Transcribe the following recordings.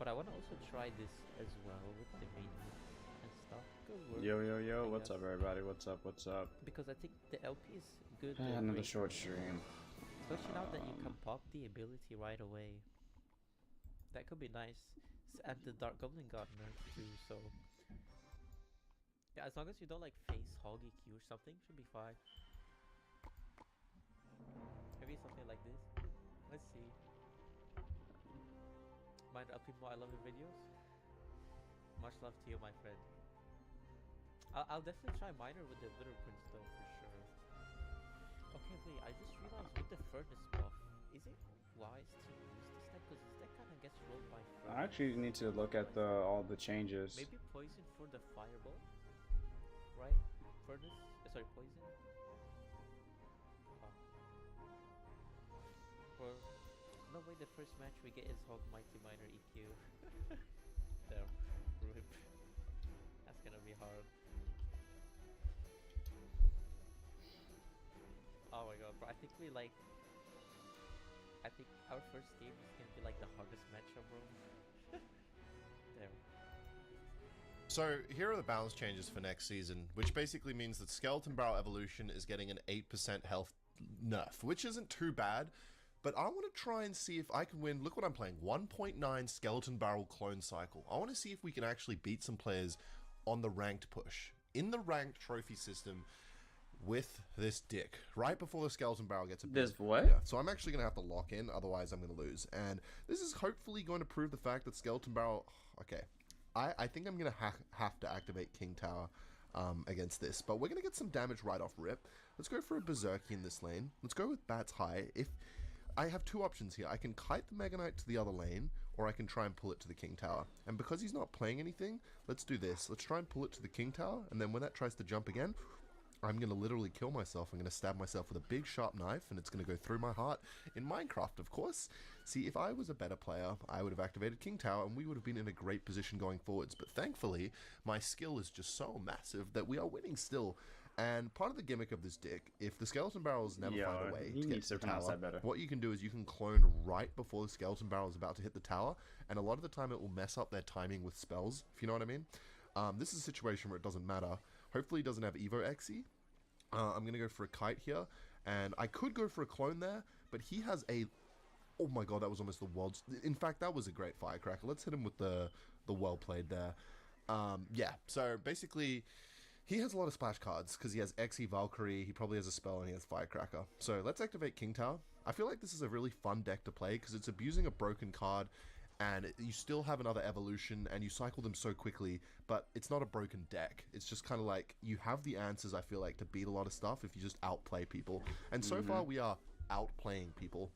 But I want to also try this as well with the main and stuff. Could work, Yo, I what's guess. up, everybody? What's up? Because I think the LP is good Another right short now. stream. Especially now that you can pop the ability right away. That could be nice. And the Dark Goblin got nerfed too, so... Yeah, as long as you don't like face hog EQ or something, should be fine. Maybe something like this. Let's see. Mind Alpimo, I love your videos. Much love to you, my friend. I'll definitely try Miner with the Little Prince though, for sure. Okay, wait, I just realized with the Furnace buff, is it wise to use this deck? Because this deck kind of gets rolled by Furnace. I actually need to look at all the changes. Maybe Poison for the Fireball? Right? Furnace? Sorry, Poison? Or... No way, the first match we get is Hog Mighty Miner EQ. Damn. RIP. That's gonna be hard. Oh my god, bro. I think our first game is gonna be like the hardest matchup, bro. Damn. So here are the balance changes for next season, which basically means that Skeleton Barrel Evolution is getting an 8% health nerf, which isn't too bad. But I want to try and see if I can win. Look what I'm playing. 1.9 Skeleton Barrel Clone Cycle. I want to see if we can actually beat some players on the ranked push. In the ranked trophy system with this dick. Right before the Skeleton Barrel gets a bit. This what? Yeah, so I'm actually going to have to lock in. Otherwise, I'm going to lose. And this is hopefully going to prove the fact that Skeleton Barrel... Okay. I think I'm going to have to activate King Tower against this. But we're going to get some damage right off rip. Let's go for a Berserky in this lane. Let's go with Bats High. I have two options here. I can kite the Mega Knight to the other lane, or I can try and pull it to the King Tower. And because he's not playing anything, let's do this. Let's try and pull it to the King Tower, and then when that tries to jump again, I'm going to literally kill myself. I'm going to stab myself with a big sharp knife, and it's going to go through my heart in Minecraft, of course. See, if I was a better player, I would have activated King Tower, and we would have been in a great position going forwards. But thankfully, my skill is just so massive that we are winning still. And part of the gimmick of this deck, if the Skeleton Barrels never find a way to get to the tower, what you can do is you can clone right before the Skeleton Barrel is about to hit the tower, and a lot of the time it will mess up their timing with spells, if you know what I mean. This is a situation where it doesn't matter. Hopefully he doesn't have Evo Xe. I'm going to go for a Kite here, and I could go for a clone there, but he has a... Oh my god, that was almost the world's... In fact, that was a great Firecracker. Let's hit him with the well played there. Yeah, so basically... He has a lot of splash cards, because he has Xe Valkyrie, he probably has a spell, and he has Firecracker. So let's activate King Tower. I feel like this is a really fun deck to play, because it's abusing a broken card, and you still have another evolution, and you cycle them so quickly, but it's not a broken deck. It's just kind of like, you have the answers, I feel like, to beat a lot of stuff if you just outplay people. And so far, we are outplaying people.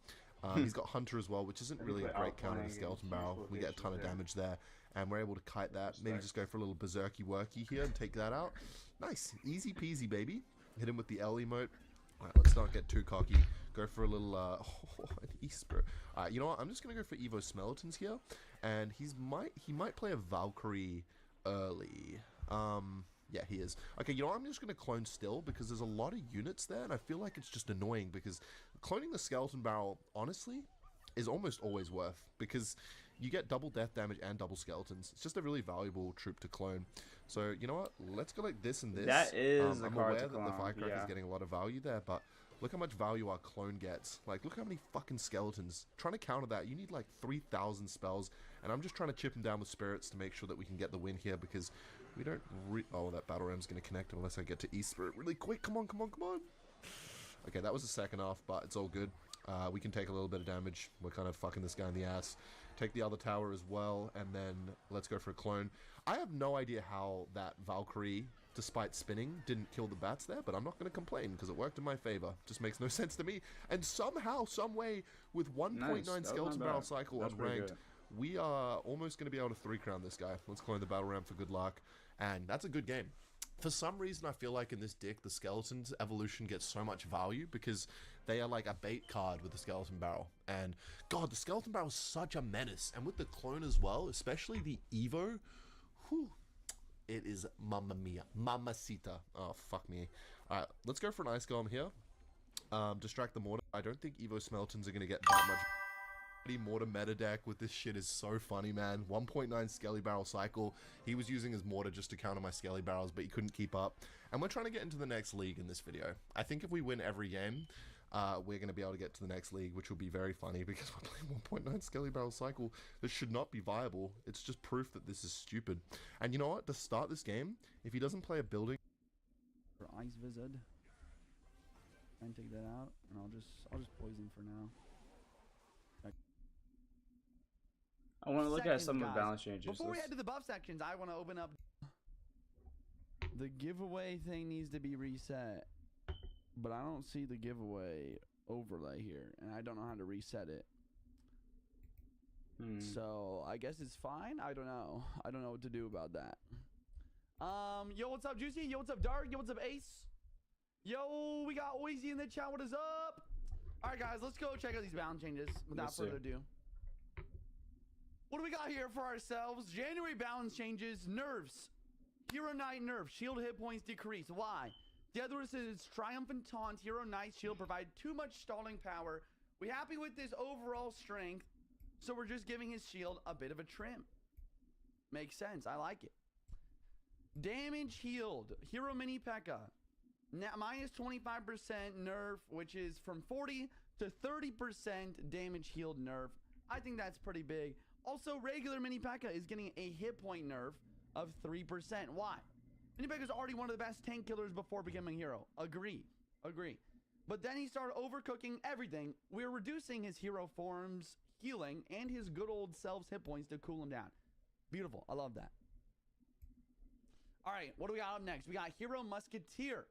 He's got Hunter as well, which isn't really a great counter to Skeleton Barrel. We get a ton of damage there, and we're able to kite that. Maybe just go for a little Berserky Worky here and take that out. Nice. Easy peasy, baby. Hit him with the L emote. Alright, let's not get too cocky. Go for a little, an E-Spirit. Alright, you know what? I'm just going to go for Evo Smeltons here, and he might play a Valkyrie early. Yeah, he is. Okay, you know what? I'm just going to clone still, because there's a lot of units there, and I feel like it's just annoying, because cloning the Skeleton Barrel, honestly, is almost always worth, because you get double death damage and double skeletons. It's just a really valuable troop to clone. So, you know what? Let's go like this and this. That is I'm aware that the Firecracker is getting a lot of value there, but look how much value our clone gets. Like, look how many fucking skeletons. Trying to counter that, you need like 3,000 spells, and I'm just trying to chip him down with spirits to make sure that we can get the win here, because we don't oh, that battle ram's going to connect unless I get to E-Spirit really quick. Come on, come on, come on. Okay, that was the second half, but it's all good. We can take a little bit of damage. We're kind of fucking this guy in the ass. Take the other tower as well, and then let's go for a clone. I have no idea how that Valkyrie, despite spinning, didn't kill the bats there, but I'm not going to complain, because it worked in my favor. Just makes no sense to me. And somehow, some way, with 1.9 Skeleton Barrel cycle unranked, we are almost going to be able to 3-crown this guy. Let's clone the battle ram for good luck, and that's a good game. For some reason, I feel like in this deck, the Skeleton's evolution gets so much value because they are like a bait card with the Skeleton Barrel. And, God, the Skeleton Barrel is such a menace. And with the clone as well, especially the Evo, whew, it is mamma mia. Mamacita. Oh, fuck me. Alright, let's go for an Ice Golem here. Distract the Mortar. I don't think Evo Smeltons are going to get that much mortar meta deck with this shit is so funny, man. 1.9 Skelly Barrel cycle. He was using his mortar just to counter my Skelly Barrels, but he couldn't keep up. And we're trying to get into the next league in this video. I think if we win every game, we're going to be able to get to the next league, which will be very funny because we're playing 1.9 Skelly Barrel cycle. This should not be viable. It's just proof that this is stupid. And you know what? To start this game, if he doesn't play a building... For Ice Wizard. Try and take that out, and I'll just poison for now. I want to look at some of guys. the balance changes. Before we head to the buff sections, I want to open up. The giveaway thing needs to be reset, but I don't see the giveaway overlay here, and I don't know how to reset it. So I guess it's fine. I don't know. I don't know what to do about that. Yo, what's up, Juicy? Yo, what's up, Dark? Yo, what's up, Ace? Yo, we got Oizy in the chat. What is up? All right, guys, let's go check out these balance changes without further ado. What do we got here for ourselves? January balance changes, nerfs. Hero Knight nerf, shield hit points decrease. Why? Deathrus's Triumphant Taunt, Hero Knight shield provide too much stalling power. We happy with this overall strength, so we're just giving his shield a bit of a trim. Makes sense, I like it. Damage healed, Hero Mini P.E.K.K.A. Now, minus 25% nerf, which is from 40 to 30% damage healed nerf. I think that's pretty big. Also, regular Mini P.E.K.K.A. is getting a hit point nerf of 3%. Why? Mini P.E.K.K.A. is already one of the best tank killers before becoming a hero. Agree. But then he started overcooking everything. We're reducing his hero form's healing and his good old self's hit points to cool him down. Beautiful. I love that. All right, what do we got up next? We got Hero Musketeer.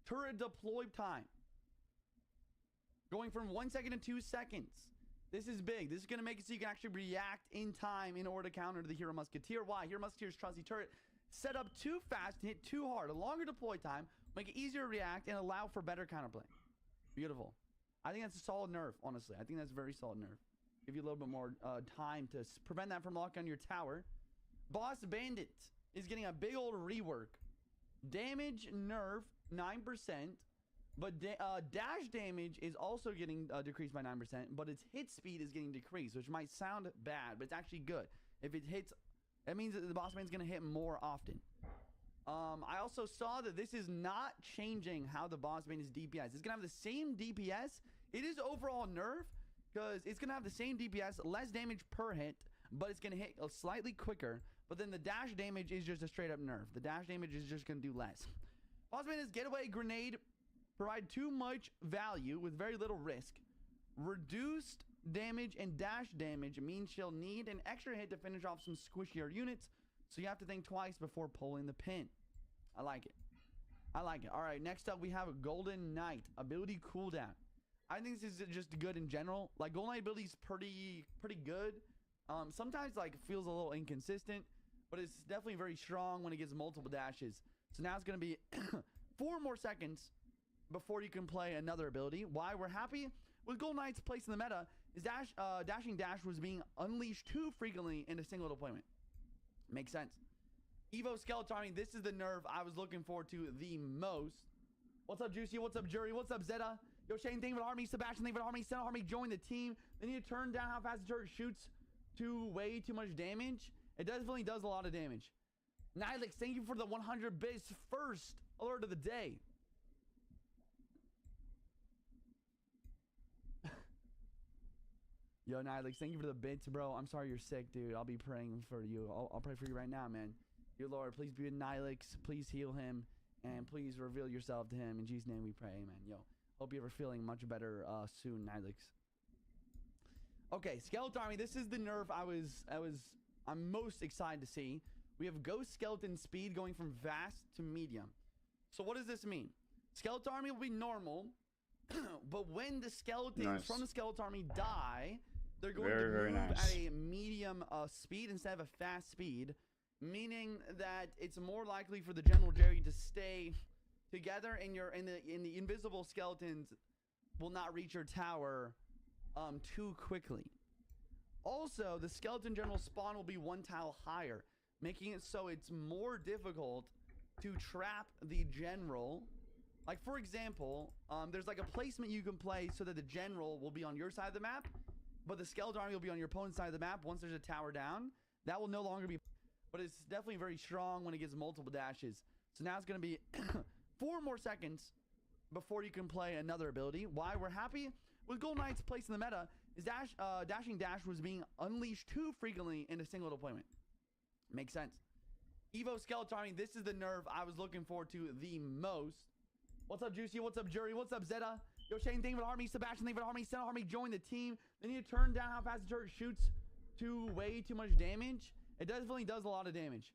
Turret deploy time. Going from 1 second to 2 seconds. This is big. This is going to make it so you can actually react in time in order to counter the Hero Musketeer. Why? Hero Musketeer's trusty turret set up too fast and hit too hard. A longer deploy time, make it easier to react and allow for better counterplay. Beautiful. I think that's a solid nerf, honestly. I think that's a very solid nerf. Give you a little bit more time to prevent that from locking on your tower. Boss Bandit is getting a big old rework. Damage nerf 9%. But dash damage is also getting decreased by 9%, but its hit speed is getting decreased, which might sound bad, but it's actually good. If it hits, that means that the boss man's going to hit more often. I also saw that this is not changing how the boss man is DPS. It's going to have the same DPS. It is overall nerf, because it's going to have the same DPS, less damage per hit, but it's going to hit slightly quicker. But then the dash damage is just a straight up nerf. The dash damage is just going to do less. Boss man is Getaway Grenade. Provide too much value with very little risk. Reduced damage and dash damage means she'll need an extra hit to finish off some squishier units, so you have to think twice before pulling the pin. I like it. All right, next up we have a Golden Knight ability cooldown. I think this is just good in general. Like, Golden Knight ability is pretty good. Sometimes like feels a little inconsistent, but it's definitely very strong when it gets multiple dashes. So now it's going to be 4 more seconds before you can play another ability. Why we're happy with Golden Knight's place in the meta is dashing dash was being unleashed too frequently in a single deployment. Makes sense. Evo Skeleton Army, this is the nerf I was looking forward to the most. What's up, Juicy? What's up, Jury? What's up, Zeta? Yo, Shane, thank you for the army. Sebastian, thank you for the army. Senna Army, join the team. They need to turn down how fast the turret shoots to way too much damage. It definitely does a lot of damage. Nihilix, thank you for the 100 bits first alert of the day. Yo, Nihilix, thank you for the bits, bro. I'm sorry you're sick, dude. I'll be praying for you. I'll pray for you right now, man. Dear Lord, please be with Nihilix. Please heal him. And please reveal yourself to him. In Jesus' name we pray, amen. Yo, hope you're feeling much better soon, Nihilix. Okay, Skeleton Army. This is the nerf I'm most excited to see. We have Ghost Skeleton speed going from fast to medium. So what does this mean? Skeleton Army will be normal, but when the skeletons from the Skeleton Army die, they're going to move at a medium speed instead of a fast speed, meaning that it's more likely for the General Jerry to stay together, and the invisible skeletons will not reach your tower too quickly. Also, the Skeleton General spawn will be 1 tile higher, making it so it's more difficult to trap the General. Like, for example, there's like a placement you can play so that the General will be on your side of the map, but the skeleton army will be on your opponent's side of the map once there's a tower down. That will no longer be, but it's definitely very strong when it gets multiple dashes. So now it's going to be 4 more seconds before you can play another ability. Why we're happy with Golden Knight's place in the meta is dashing dash was being unleashed too frequently in a single deployment. Makes sense. Evo Skeleton Army, this is the nerf I was looking forward to the most. What's up, Juicy? What's up, Jury? What's up, Zeta? Yo, Shane, thank you for the Harmony. Sebastian, thank you for the Harmony. Senna Harmony, join the team. They need to turn down how fast the turret shoots to way too much damage. It definitely does a lot of damage.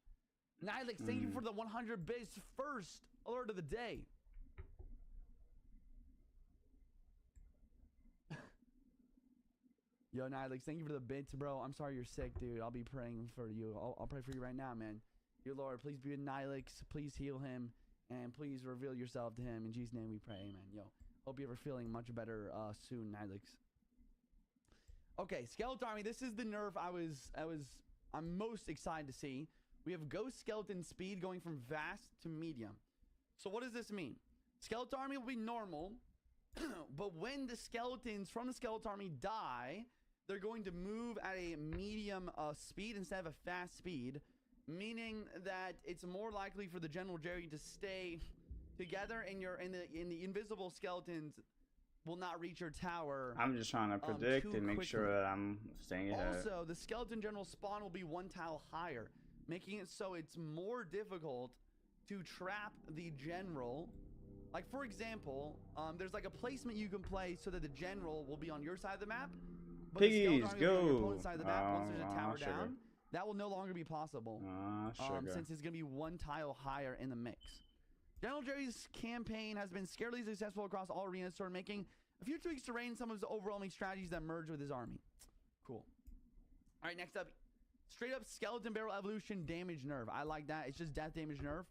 Nihilix, thank you for the 100 bits. First alert of the day. Yo, Nihilix, thank you for the bits, bro. I'm sorry you're sick, dude. I'll be praying for you. I'll pray for you right now, man. Dear Lord, please be with Nihilix. Please heal him. And please reveal yourself to him. In Jesus' name we pray, amen. Yo, hope you're feeling much better soon, Nihilix. Okay, Skeleton Army. This is the nerf I'm most excited to see. We have Ghost Skeleton speed going from fast to medium. So what does this mean? Skeleton Army will be normal, but when the skeletons from the Skeleton Army die, they're going to move at a medium speed instead of a fast speed, meaning that it's more likely for the General Jerry to stay together, and the invisible skeletons will not reach your tower. I'm just trying to predict and make sure that I'm staying ahead. Also, the Skeleton General spawn will be 1 tile higher, making it so it's more difficult to trap the General. Like, for example, there's like a placement you can play so that the General will be on your side of the map, but Piggies, the Skeleton Army will be on your go! opponent's side of the map once there's a tower Sugar. down. That will no longer be possible, Sugar. since it's going to be 1 tile higher in the mix. General Jerry's campaign has been scarily successful across all arenas, sort of making a few tweaks to rein some of his overwhelming strategies that merge with his army. Cool. All right, next up, straight up Skeleton Barrel Evolution damage nerf. I like that. It's just death damage nerf.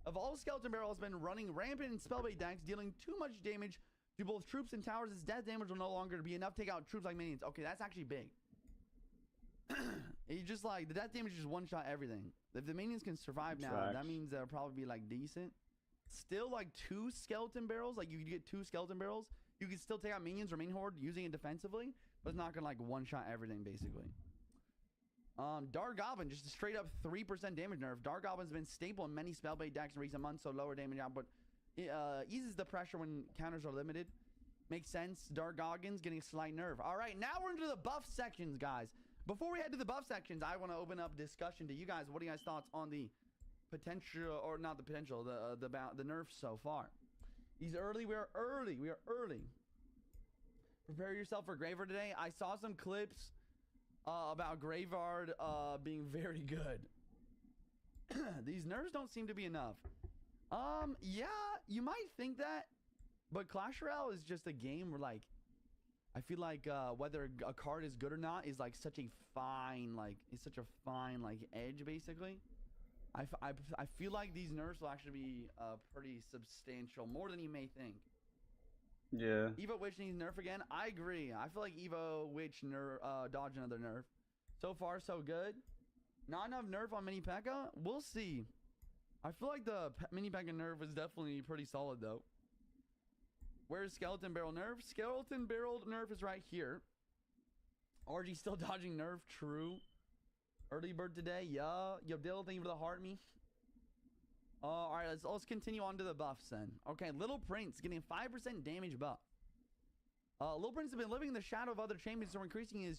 Of all Skeleton Barrel has been running rampant in spellbait decks, dealing too much damage to both troops and towers. Its death damage will no longer be enough to take out troops like minions. Okay, that's actually big. It's just like the death damage is just one-shot everything. If the minions can survive now, that means they'll probably be like decent. Still like 2 skeleton barrels, like you could get 2 skeleton barrels. You can still take out minions or main horde using it defensively, but it's not gonna like one-shot everything basically. Dark Goblin, just a straight up 3% damage nerf. Dark Goblin's been staple in many spellbait decks in recent months, so lower damage output eases the pressure when counters are limited. Makes sense. Dark Goggins getting a slight nerf. All right, now we're into the buff sections, guys. Before we head to the buff sections, I want to open up discussion to you guys. What are you guys' thoughts on the potential, or not the potential, the nerfs so far? He's early. We are early. We are early. Prepare yourself for Graveyard today. I saw some clips about Graveyard being very good. These nerfs don't seem to be enough. Yeah, you might think that, but Clash Royale is just a game where, like, I feel like whether a card is good or not is like such a fine, it's such a fine edge basically. I feel like these nerfs will actually be pretty substantial, more than you may think. Yeah. Evo Witch needs nerf again. I agree. I feel like Evo Witch dodge another nerf. So far, so good. Not enough nerf on Mini P.E.K.K.A. We'll see. I feel like the Mini P.E.K.K.A. nerf is definitely pretty solid though. Where's Skeleton Barrel nerf? Skeleton Barrel nerf is right here. RG still dodging nerf. True. Early bird today. Yeah. Yo, Dill, thank you for the heart me. All right, let's continue on to the buffs then. Okay, Little Prince getting 5% damage buff. Little Prince has been living in the shadow of other champions, so increasing his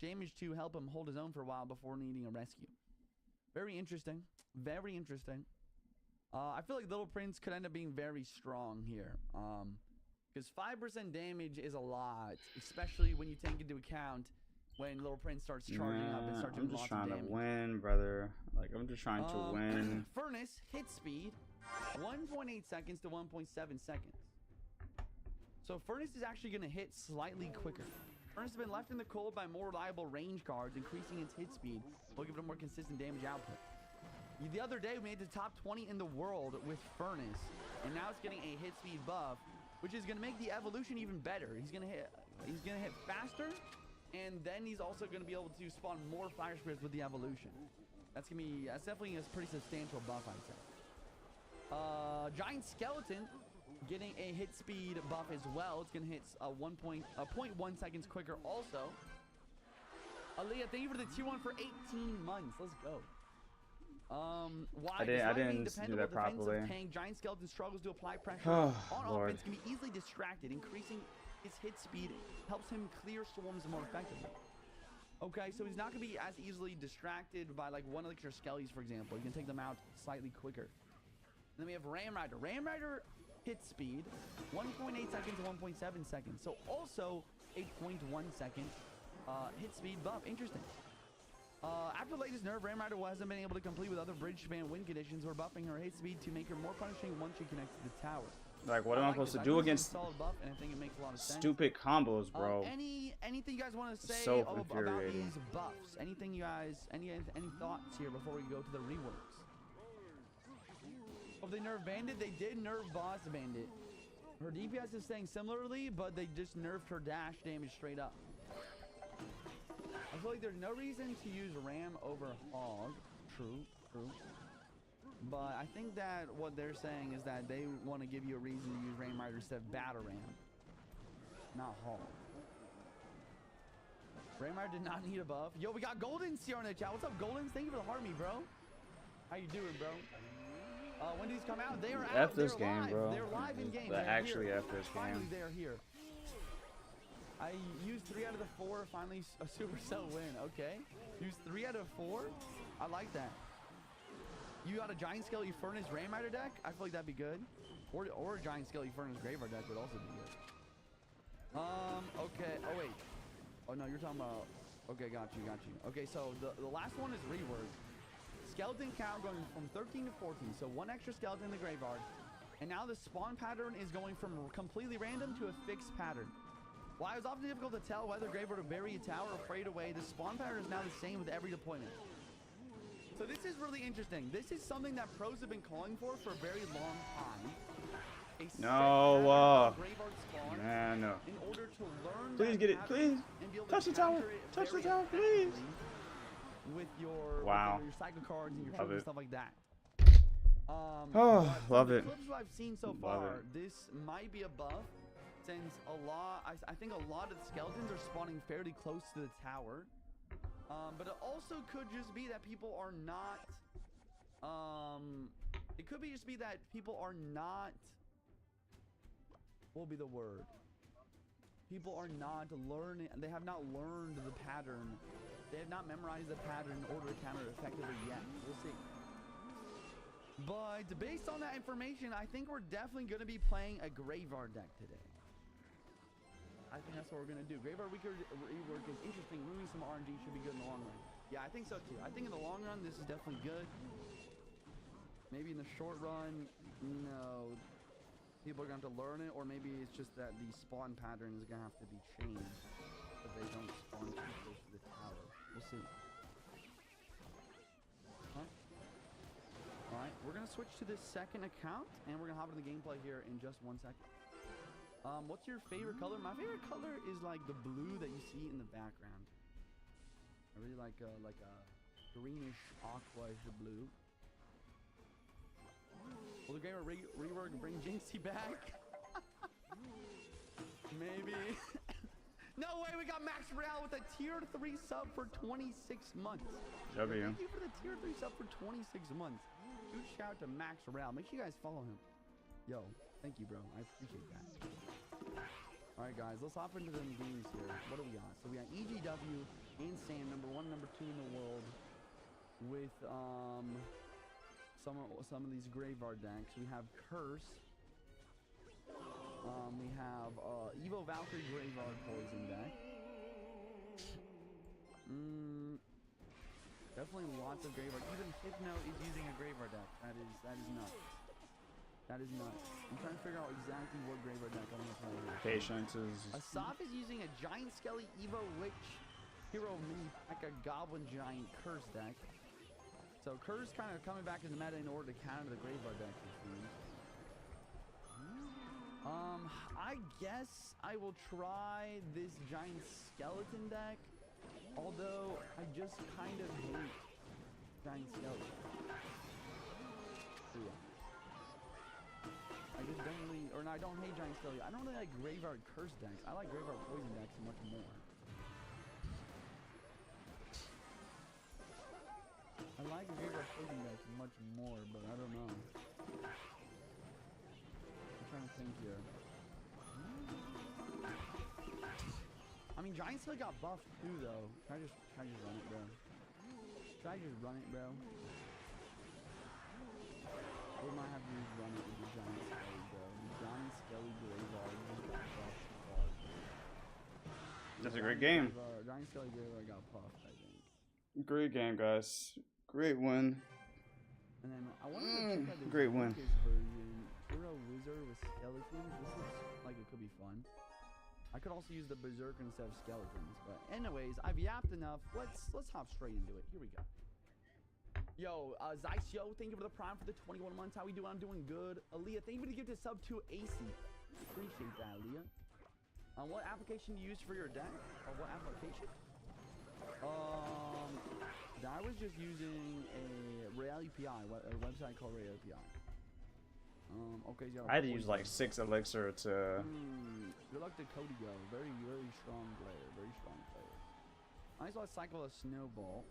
damage to help him hold his own for a while before needing a rescue. Very interesting. Very interesting. I feel like Little Prince could end up being very strong here. Because 5% damage is a lot, especially when you take into account when Little Prince starts charging up and starts doing lots of damage. I'm just trying to win, brother. Like, I'm just trying to win. Furnace hit speed 1.8 seconds to 1.7 seconds. So Furnace is actually going to hit slightly quicker. Furnace has been left in the cold by more reliable range cards, increasing its hit speed will give it a more consistent damage output. The other day, we made the top 20 in the world with Furnace, and now it's getting a hit speed buff, which is going to make the evolution even better. He's going to hit faster, and then he's also going to be able to spawn more fire spirits with the evolution. That's definitely a pretty substantial buff, I'd say. Giant Skeleton getting a hit speed buff as well. It's going to hit 0.1 seconds quicker also. Aaliyah, thank you for the tier 1 for 18 months. Let's go. Why? I didn't do that properly. Tank, giant skeleton struggles to apply pressure on offense, can be easily distracted. Increasing his hit speed helps him clear swarms more effectively. Okay, so he's not going to be as easily distracted by like one of your skellies, for example. You can take them out slightly quicker. And then we have Ram Rider. Ram Rider hit speed 1.8 seconds to 1.7 seconds. So also 8.1 second hit speed buff. Interesting. After the latest nerf, Ram Rider hasn't been able to complete with other bridge span win conditions. We're buffing her hit speed to make her more punishing once she connects to the tower. Like, what am I supposed to do against buff, and I think it makes a lot of sense. stupid combos, bro? Anything you guys want to say So about these buffs? Anything you guys, any thoughts here before we go to the reworks? Oh, they nerfed Bandit. They did nerf Boss Bandit. Her DPS is staying similarly, but they just nerfed her dash damage straight up. I feel like there's no reason to use Ram over Hog. True. But I think that what they're saying is that they want to give you a reason to use Ram Rider instead of Batarang, not Hog. Ram Rider did not need a buff. Yo, we got Golden here in the chat. What's up, Golden? Thank you for the heart me, bro. How you doing, bro? When these come out, they are out. F this game, live. bro. They're live in game. But actually, F this Finally, game. they're here. I used 3 out of the 4. Finally, a Supercell win. Okay. Used 3 out of 4. I like that. You got a Giant Skelly Furnace Ram Rider deck? I feel like that'd be good. Or a Giant Skelly Furnace Graveyard deck would also be good. Okay. Oh, wait. Oh, no, you're talking about... Okay, got you. Okay, so the last one is rework. Skeleton count going from 13 to 14. So 1 extra skeleton in the graveyard. And now the spawn pattern is going from completely random to a fixed pattern. While it was often difficult to tell whether graveyard would bury a tower or fade away, the spawn pattern is now the same with every deployment. So this is really interesting. This is something that pros have been calling for a very long time. Man, no. In order to learn Please get it, please. Touch the tower. Touch the tower, please. With your your cycle cards and your and stuff like that. Love it. The clips I've seen so far, this might be a buff, since I think a lot of the skeletons are spawning fairly close to the tower. But it also could just be that people are not. It could be just be that people are not. What will be the word? People are not learning. They have not learned the pattern. They have not memorized the pattern in order to counter it effectively yet. We'll see. But based on that information, I think we're definitely going to be playing a Graveyard deck today. I think that's what we're going to do. Graveyard rework is interesting. Moving some RNG should be good in the long run. Yeah, I think so too. I think in the long run, this is definitely good. Maybe in the short run, no. People are going to have to learn it, or maybe it's just that the spawn pattern is going to have to be changed so they don't spawn too close to the tower. We'll see. Alright, we're going to switch to this second account, and we're going to hop into the gameplay here in just 1 second. What's your favorite color? My favorite color is like the blue that you see in the background. I really like a greenish aqua blue. Will the game rework and bring Jinxie back? Maybe. No way, we got Max Real with a tier 3 sub for 26 months. W. Thank you for the tier 3 sub for 26 months. Huge shout out to Max Real. Make sure you guys follow him. Yo, thank you, bro. I appreciate that. Alright, guys, let's hop into them games here. What do we got? So we got EGW and Sam, number 1, number 2 in the world, with some of these Graveyard decks. We have Curse. We have Evo Valkyrie Graveyard Poison deck. Definitely lots of Graveyard. Even Hypno is using a Graveyard deck. That is nuts. That is nuts. I'm trying to figure out exactly what Graveyard deck I'm gonna play here. Patience is. Asaf is using a Giant Skelly Evo Witch Hero Mini Mecha Goblin Giant Curse deck. So Curse kind of coming back in the meta in order to counter the Graveyard deck. I guess I will try this Giant Skeleton deck. Although I just kind of hate Giant Skeleton. So yeah. I just don't really, or no, I don't hate Giant Skeleton. I don't really like Graveyard Curse decks. I like Graveyard Poison decks much more. like a Graveyard Poison deck much more, but I don't know. I'm trying to think here. I mean, Giant Slayer got buffed too, though. Can I just run it, bro? Should I just run it, bro? We might have to just run it with the Giant Skelly, bro. The Giant Skelly Graveyard just got buffed hard, dude. That's a great game. Giant Skelly Graveyard got buffed, I think. Great game, guys. Great win. And then I wanted to check out this Great win. Lucas version. Hero Wizard with skeletons. This looks like it could be fun. I could also use the Berserker instead of skeletons. But anyways, I've yapped enough. Let's hop straight into it. Here we go. Yo, Zycio, thank you for the prime for the 21 months. How we doing? I'm doing good. Aaliyah, thank you for the gift of sub to AC. Appreciate that, Aaliyah. What application do you use for your deck? Or what application? I was just using a royale API, a website called royale API. Okay, so I had to use like 6 elixir to. Good luck to Cody Go. Very, very strong player. Very strong player. I saw a cycle of snowball.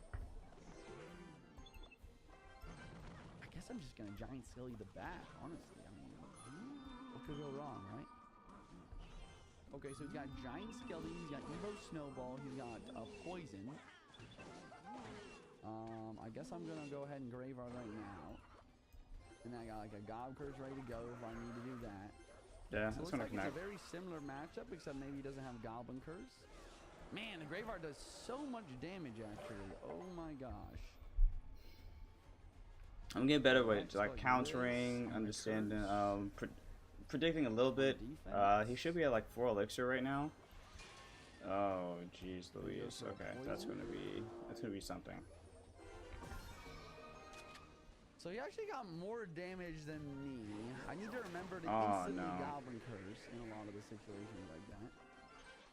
I guess I'm just gonna giant silly the back, honestly. I mean, what could go wrong, right? Okay, so he's got giant skelly, he's got Evo snowball, he's got poison. I guess I'm gonna go ahead and graveyard right now. And then I got like a Gob Curse ready to go if I need to do that. Yeah, So that's it looks gonna like connect. it's a very similar matchup, except maybe he doesn't have Goblin Curse. Man, the Graveyard does so much damage, actually. Oh my gosh. I'm getting better with Next, like like countering, this, understanding, curse. predicting a little bit. Defense. He should be at like 4 elixir right now. Oh, jeez, Louise. for a Okay, poison? that's gonna be something. So he actually got more damage than me. I need to remember to Oh, instantly no. Goblin Curse in a lot of the situations like that.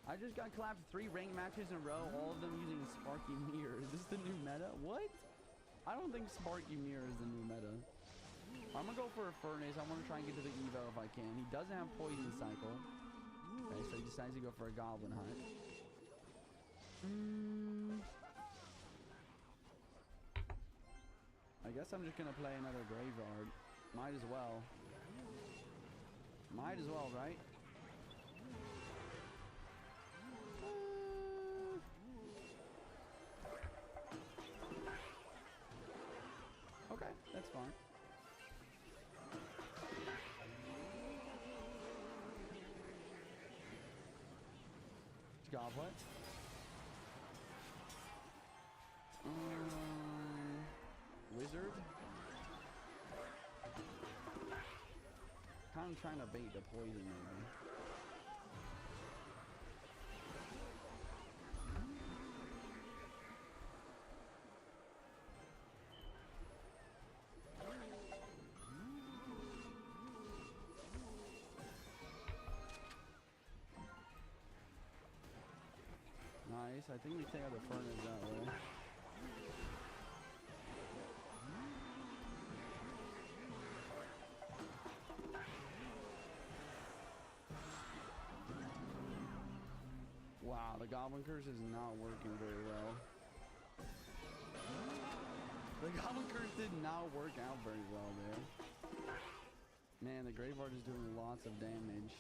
I just got collapsed 3 ranked matches in a row, all of them using Sparky Mirror. Is this the new meta? What? I don't think Sparky Mirror is the new meta. I'm gonna go for a Furnace. I want to try and get to the Evo if I can. He doesn't have Poison Cycle. Okay, so he decides to go for a Goblin Hunt. I guess I'm just gonna play another Graveyard. Might as well. Might as well, right? Okay, that's fine. Goblet. Wizard. Kind of trying to bait the poison, maybe. Nice. I think we take out the furnace that way. Wow, the Goblin Curse is not working very well. The Goblin Curse did not work out very well there. Man, the Graveyard is doing lots of damage.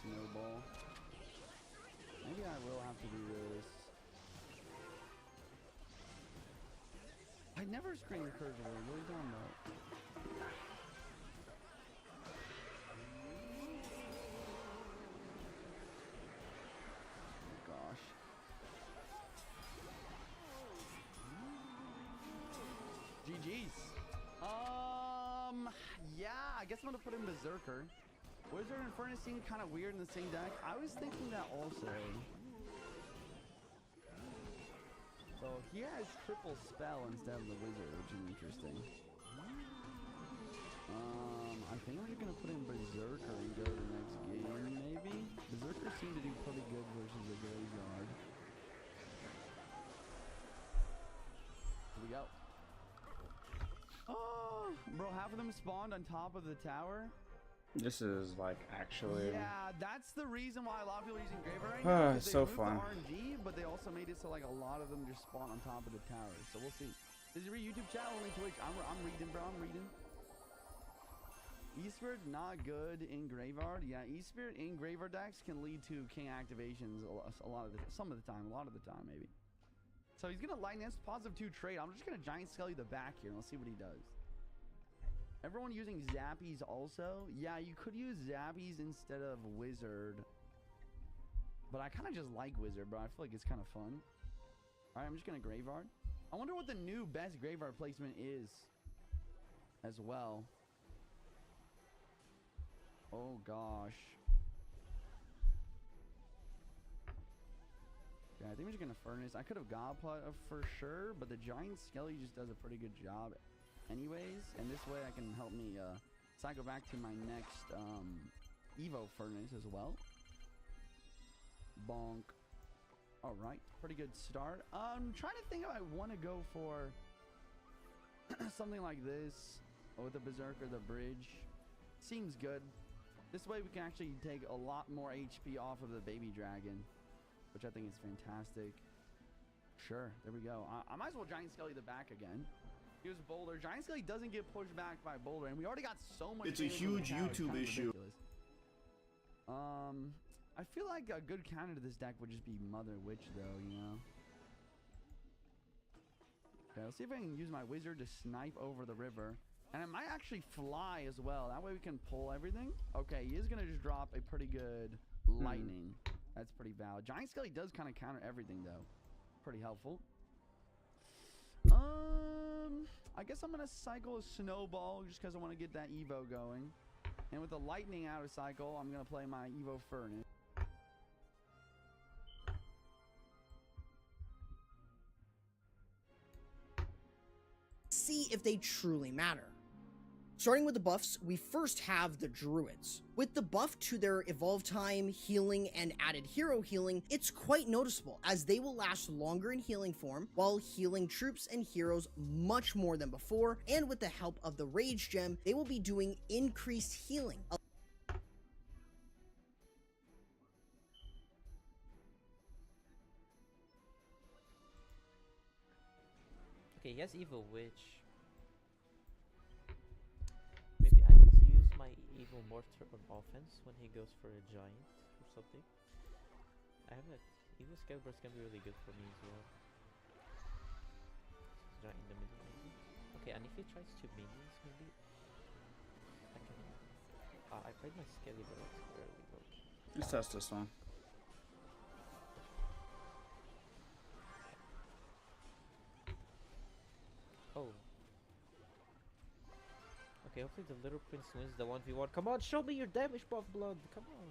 Snowball. Maybe I will have to do this. I never screen the curse away. What are you talking about? Oh gosh. GG's. Yeah, I guess I'm gonna put in Berserker. Wizard and Furnace seem kind of weird in the same deck. I was thinking that also. So he has triple spell instead of the wizard, which is interesting. I think I'm just gonna put in Berserker and go to the next game, maybe? Berserker seem to do pretty good versus the Graveyard. Here we go. Oh, bro, half of them spawned on top of the tower. This is like actually. Yeah, that's the reason why a lot of people are using Graveyard right now. 'Cause It's they so moved fun. the RNG, but they also made it so like a lot of them just spawn on top of the towers. So we'll see. This is your YouTube channel, only Twitch. I'm reading, bro. I'm reading. E-Spirit not good in Graveyard. Yeah, E-Spirit in Graveyard decks can lead to King activations a lot of the some of the time, a lot of the time maybe. So he's gonna Lightning +2 trade. I'm just gonna Giant Skelly the back here and let's see what he does. Everyone using Zappies also. Yeah, you could use Zappies instead of Wizard. But I kind of just like Wizard, bro. I feel like it's kind of fun. Alright, I'm just gonna Graveyard. I wonder what the new best Graveyard placement is as well. Oh gosh. Yeah, I think we're just gonna Furnace. I could have Godpot for sure, but the Giant Skelly just does a pretty good job anyways. And this way I can help me cycle back to my next Evo Furnace as well. Bonk. Alright, pretty good start. I'm trying to think if I want to go for something like this with the Berserker, the Bridge. Seems good. This way we can actually take a lot more HP off of the baby dragon, which I think is fantastic. Sure, there we go. I might as well Giant Skelly the back again. Here's Boulder. Giant Skelly doesn't get pushed back by Boulder, and we already got so much. It's a huge YouTube issue. I feel like a good counter to this deck would just be Mother Witch, though, you know? Okay, let's see if I can use my Wizard to snipe over the river. And it might actually fly as well. That way we can pull everything. Okay, he is going to just drop a pretty good Lightning. That's pretty valid. Giant Skelly does kind of counter everything, though. Pretty helpful. I guess I'm going to cycle a Snowball just because I want to get that Evo going. And with the Lightning out of cycle, I'm going to play my Evo Furnace. See if they truly matter. Starting with the buffs, we first have the Druids. With the buff to their evolve time, healing, and added hero healing, it's quite noticeable as they will last longer in healing form while healing troops and heroes much more than before, and with the help of the Rage Gem, they will be doing increased healing. Okay, he has Evil Witch. Maybe I need to use my Evil Mortar on offense when he goes for a Giant or something. I have a Evil Scareburst can be really good for me as well. Giant in the middle maybe. Okay, and if he tries 2 minions maybe I can... I played my Skelly but that's early though. Let's test this one. Oh. Okay, hopefully the little prince wins the 1v1. Come on, show me your damage buff, blood. Come on.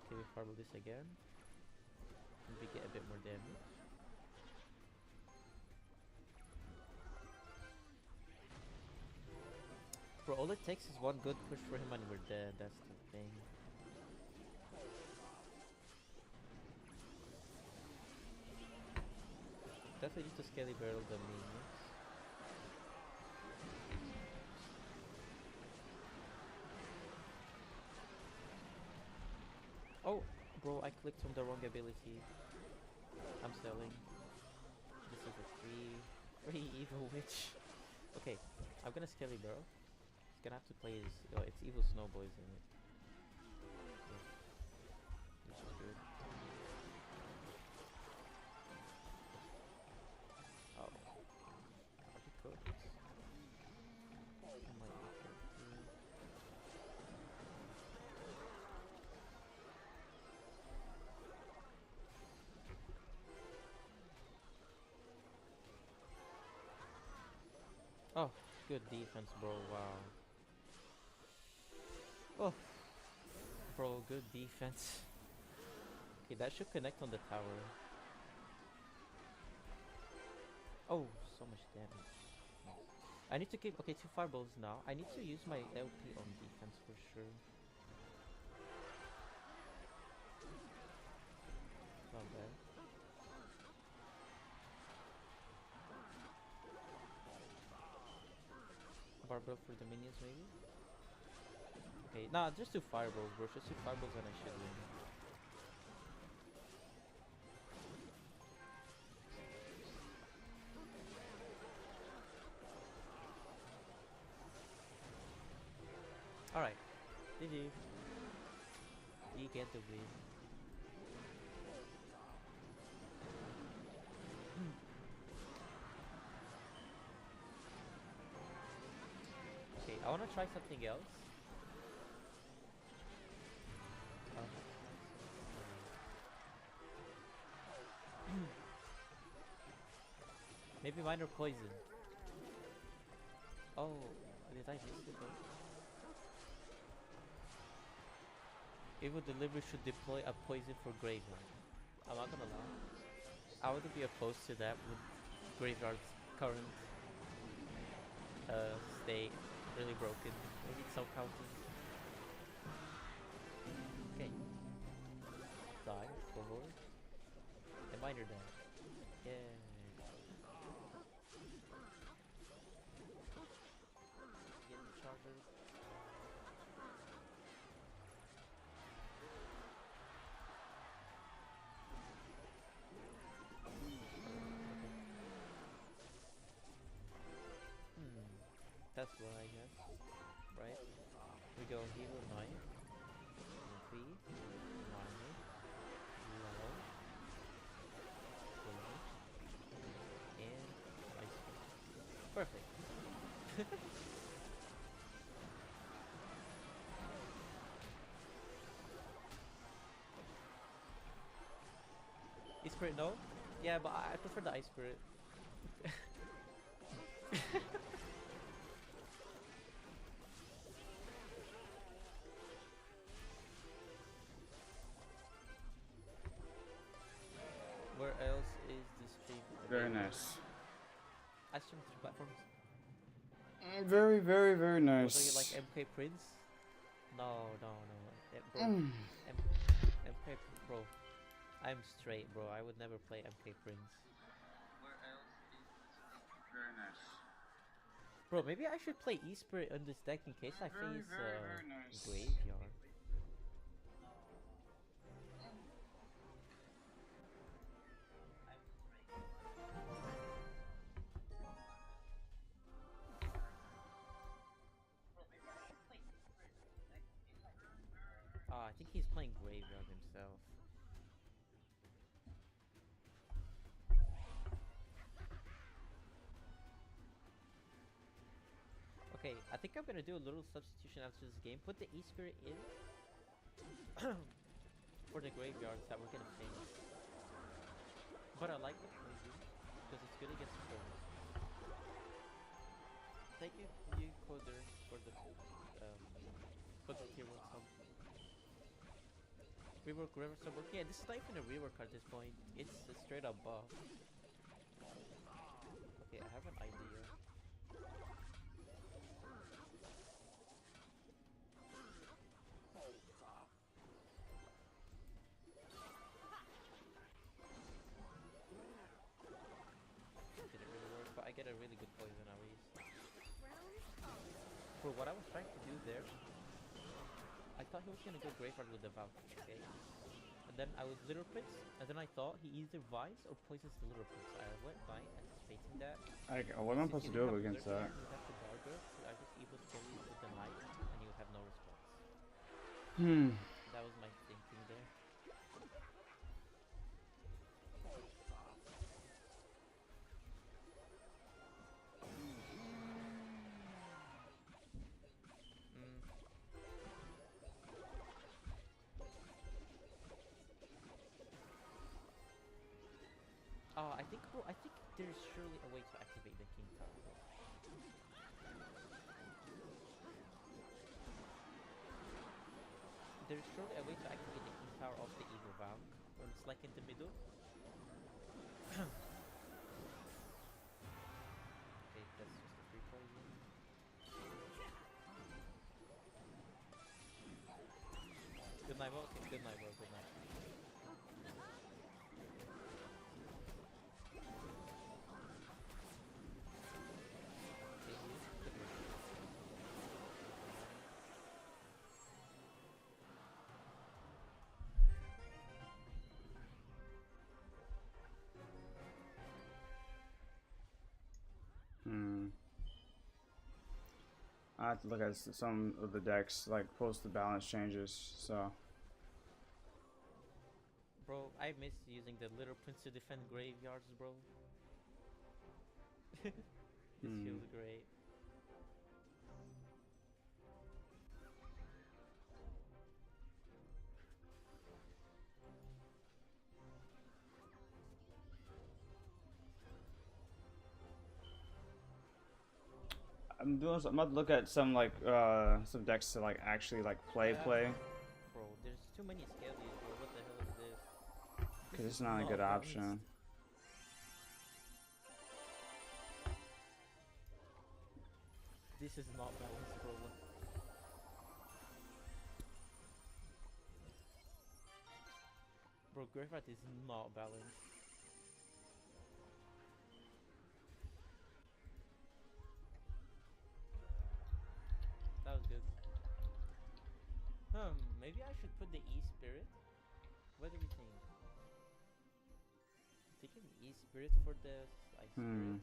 Okay, we farble this again. Maybe get a bit more damage. Bro, all it takes is one good push for him and we're dead. That's the thing. Definitely need to Skelly Barrel the minions. Oh, bro, I clicked on the wrong ability. I'm selling. This is a free Evil Witch. Okay, I'm gonna Skelly Barrel. He's gonna have to play his... Oh, it's Evil Snowball, isn't it? Yeah. Which is good. Oh. Are we cooked? I might be cooked too. Oh, good defense, bro. Wow. Oh, bro, good defense. Okay, that should connect on the tower. Oh, so much damage. Nice. I need to keep... Okay, 2 fireballs now. I need to use my LP on defense for sure. Not bad. Barbell for the minions maybe? Okay, nah, just do fireballs, bro. Just do fireballs and I should win. Alright. GG. You get the win. Okay, I wanna try something else. Maybe minor poison. Oh, did I miss it though? Evil Delivery should deploy a poison for Graveyard. I'm not gonna lie. I wouldn't be opposed to that with Graveyard's current state really broken. Maybe some counters. Okay. Die, forward. And minor die. Yeah. Get the charger. That's what I guess. Right? We go Hero Knight. V. Minor. Low. And Ice Cream. Perfect. Ice Spirit, no? Yeah, but I prefer the Ice Spirit. Where else is this stream? Very nice. I stream 3 platforms. Very, very, very So nice. you like MK Prince? No, no, no. Bro, MK Bro. I'm straight, bro. I would never play MK Prince. Where else is very nice. Bro, maybe I should play E-Spirit on this deck in case I face very nice. Graveyard. I think he's playing Graveyard himself. Okay, I think I'm gonna do a little substitution after this game. Put the E-Spirit in for the Graveyards that we're gonna face. But I like it because it's good against four. Thank you, Coder, for the tier 1 sub. Rework, reverse sub work. Yeah, this is not even a rework at this point. It's a straight up buff. Okay, I have an idea. Didn't really work, but I get a really good poison at least. For what I was trying to do there, I thought he was gonna go Graveyard with the Valkyrie, okay? And then I was Little Prince, and then I thought he either Vines or poisons the Little Prince. I went Vine, anticipating that. What am I supposed to do against that? You have the Gargoyle, so I just evil kill you with the Knight, and you would have no response. That was my thinking there. I think there's surely a way to activate the King Tower. There's surely a way to activate the King Tower of the Evil Valk when it's like in the middle. Okay, that's just a free poison. Good night, bro. Okay, good night, bro. Good night. have to look at some of the decks like post the balance changes. So Bro, I miss using the Little Prince to defend graveyards, bro. This feels great. I'm about to look at some some decks to like actually like play. Bro, there's too many skellies, bro. What the hell is this? Cause it's not a good balanced. option. This is not balanced, bro. Bro, graveyard is not balanced. That was good. Maybe I should put the E-Spirit? What do you think? Taking E-Spirit for the Ice Spirit?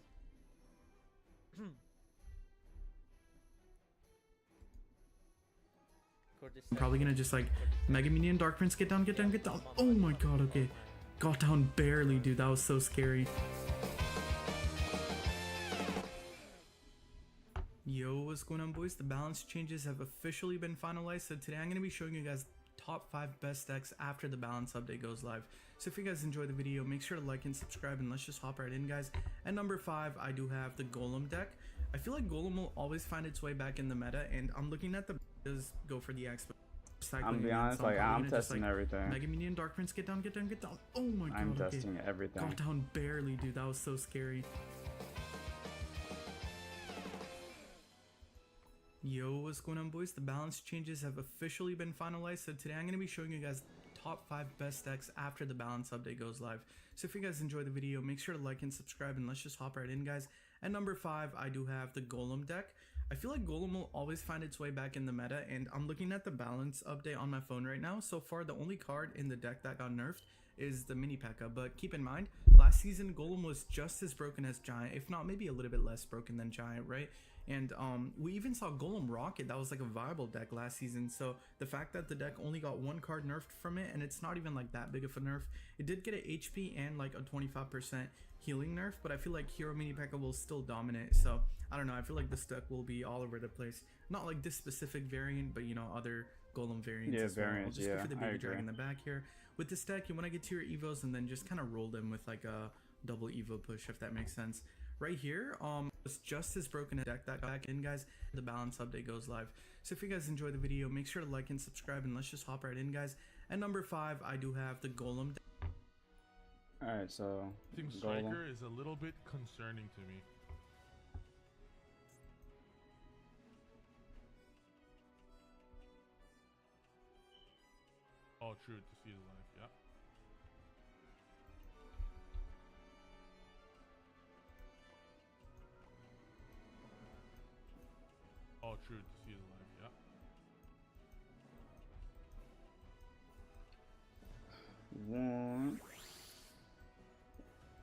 I'm probably gonna just like Mega Minion, Dark Prince, get down. Oh my god, okay. Got down barely, dude. That was so scary. Yo, what's going on, boys? The balance changes have officially been finalized. So today I'm gonna be showing you guys top 5 best decks after the balance update goes live. So if you guys enjoy the video, make sure to like and subscribe, and let's just hop right in, guys. At number 5, I do have the Golem deck. I feel like Golem will always find its way back in the meta, and I'm looking at the does go for the X. I'm gonna be honest, like I'm testing everything. Mega Minion, Dark Prince, get down. Oh my god, I'm okay. testing everything. Got down barely, dude. That was so scary. Yo, what's going on, boys? The balance changes have officially been finalized. So today I'm going to be showing you guys top 5 best decks after the balance update goes live. So if you guys enjoy the video, make sure to like and subscribe, and let's just hop right in, guys. At number 5, I do have the Golem deck. I feel like Golem will always find its way back in the meta, and I'm looking at the balance update on my phone right now. So far, the only card in the deck that got nerfed is the mini P.E.K.K.A, but keep in mind, last season Golem was just as broken as Giant, if not maybe a little bit less broken than Giant, right? And we even saw Golem Rocket, that was like a viable deck last season. So the fact that the deck only got 1 card nerfed from it, and it's not even like that big of a nerf, it did get an HP and like a 25% healing nerf, but I feel like Hero Mini P.E.K.K.A will still dominate. So I don't know, I feel like this deck will be all over the place. Not like this specific variant, but you know, other Golem variants as well. I'll just go for the baby dragon in the back here. With this deck, you want to get to your evos and then just kind of roll them with like a double evo push, if that makes sense. Right here, it's just as broken a deck that got back in, guys. The balance update goes live. So if you guys enjoy the video, make sure to like and subscribe, and let's just hop right in, guys. At number 5, I do have the Golem deck. Alright, so I think Striker is a little bit concerning to me. Oh, true, to see the life, yeah. Oh, true, to see the life, yeah. 1.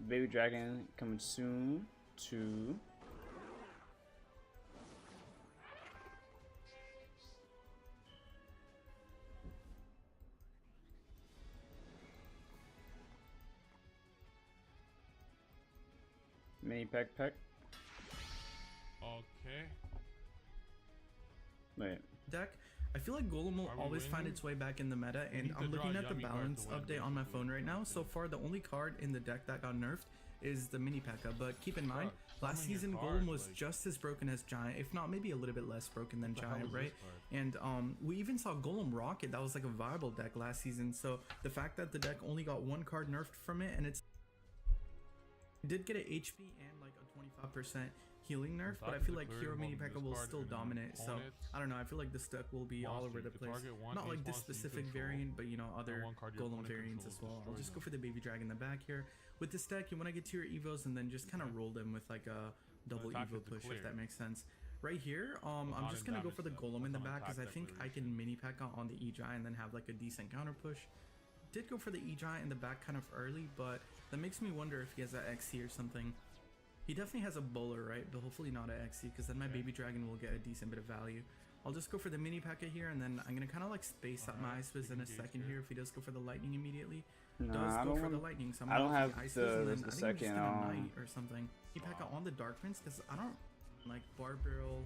Baby dragon coming soon. 2. Mini P.E.K.K.A. Okay. Wait. Deck. I feel like Golem will always find its way back in the meta, and I'm looking at the balance update on my phone right now. So far, the only card in the deck that got nerfed is the mini P.E.K.K.A, but keep in mind, last season Golem was just as broken as Giant, if not maybe a little bit less broken than Giant, right? And we even saw Golem Rocket, that was like a viable deck last season. So the fact that the deck only got 1 card nerfed from it, and it did get an HP and like a 25% healing nerf, but I feel like Hero Mini P.E.K.K.A will still dominate. So I don't know, I feel like this deck will be all over the place. Not like this specific variant, but you know, other Golem variants as well. I'll just go for the baby dragon in the back here. With this deck, you want to get to your evos and then just kind of roll them with like a double evo push, if that makes sense. Right here, I'm just gonna go for the Golem in the back because I think I can mini P.E.K.K.A on the E-Giant and then have like a decent counter push. Did go for the E-Giant in the back kind of early, but that makes me wonder if he has that XC or something. He definitely has a bowler, right? But hopefully not an XC, because then my baby dragon will get a decent bit of value. I'll just go for the mini packet here, and then I'm gonna kind of like space out my ice Fizz in a second here. If he does go for the lightning immediately, does I go don't for the want. lightning. So I'm I gonna don't go have for the ice the, Fizz, and then the I think I'm second. just gonna knight or something. Mini packet on the dark prince, because I don't like bar barrel,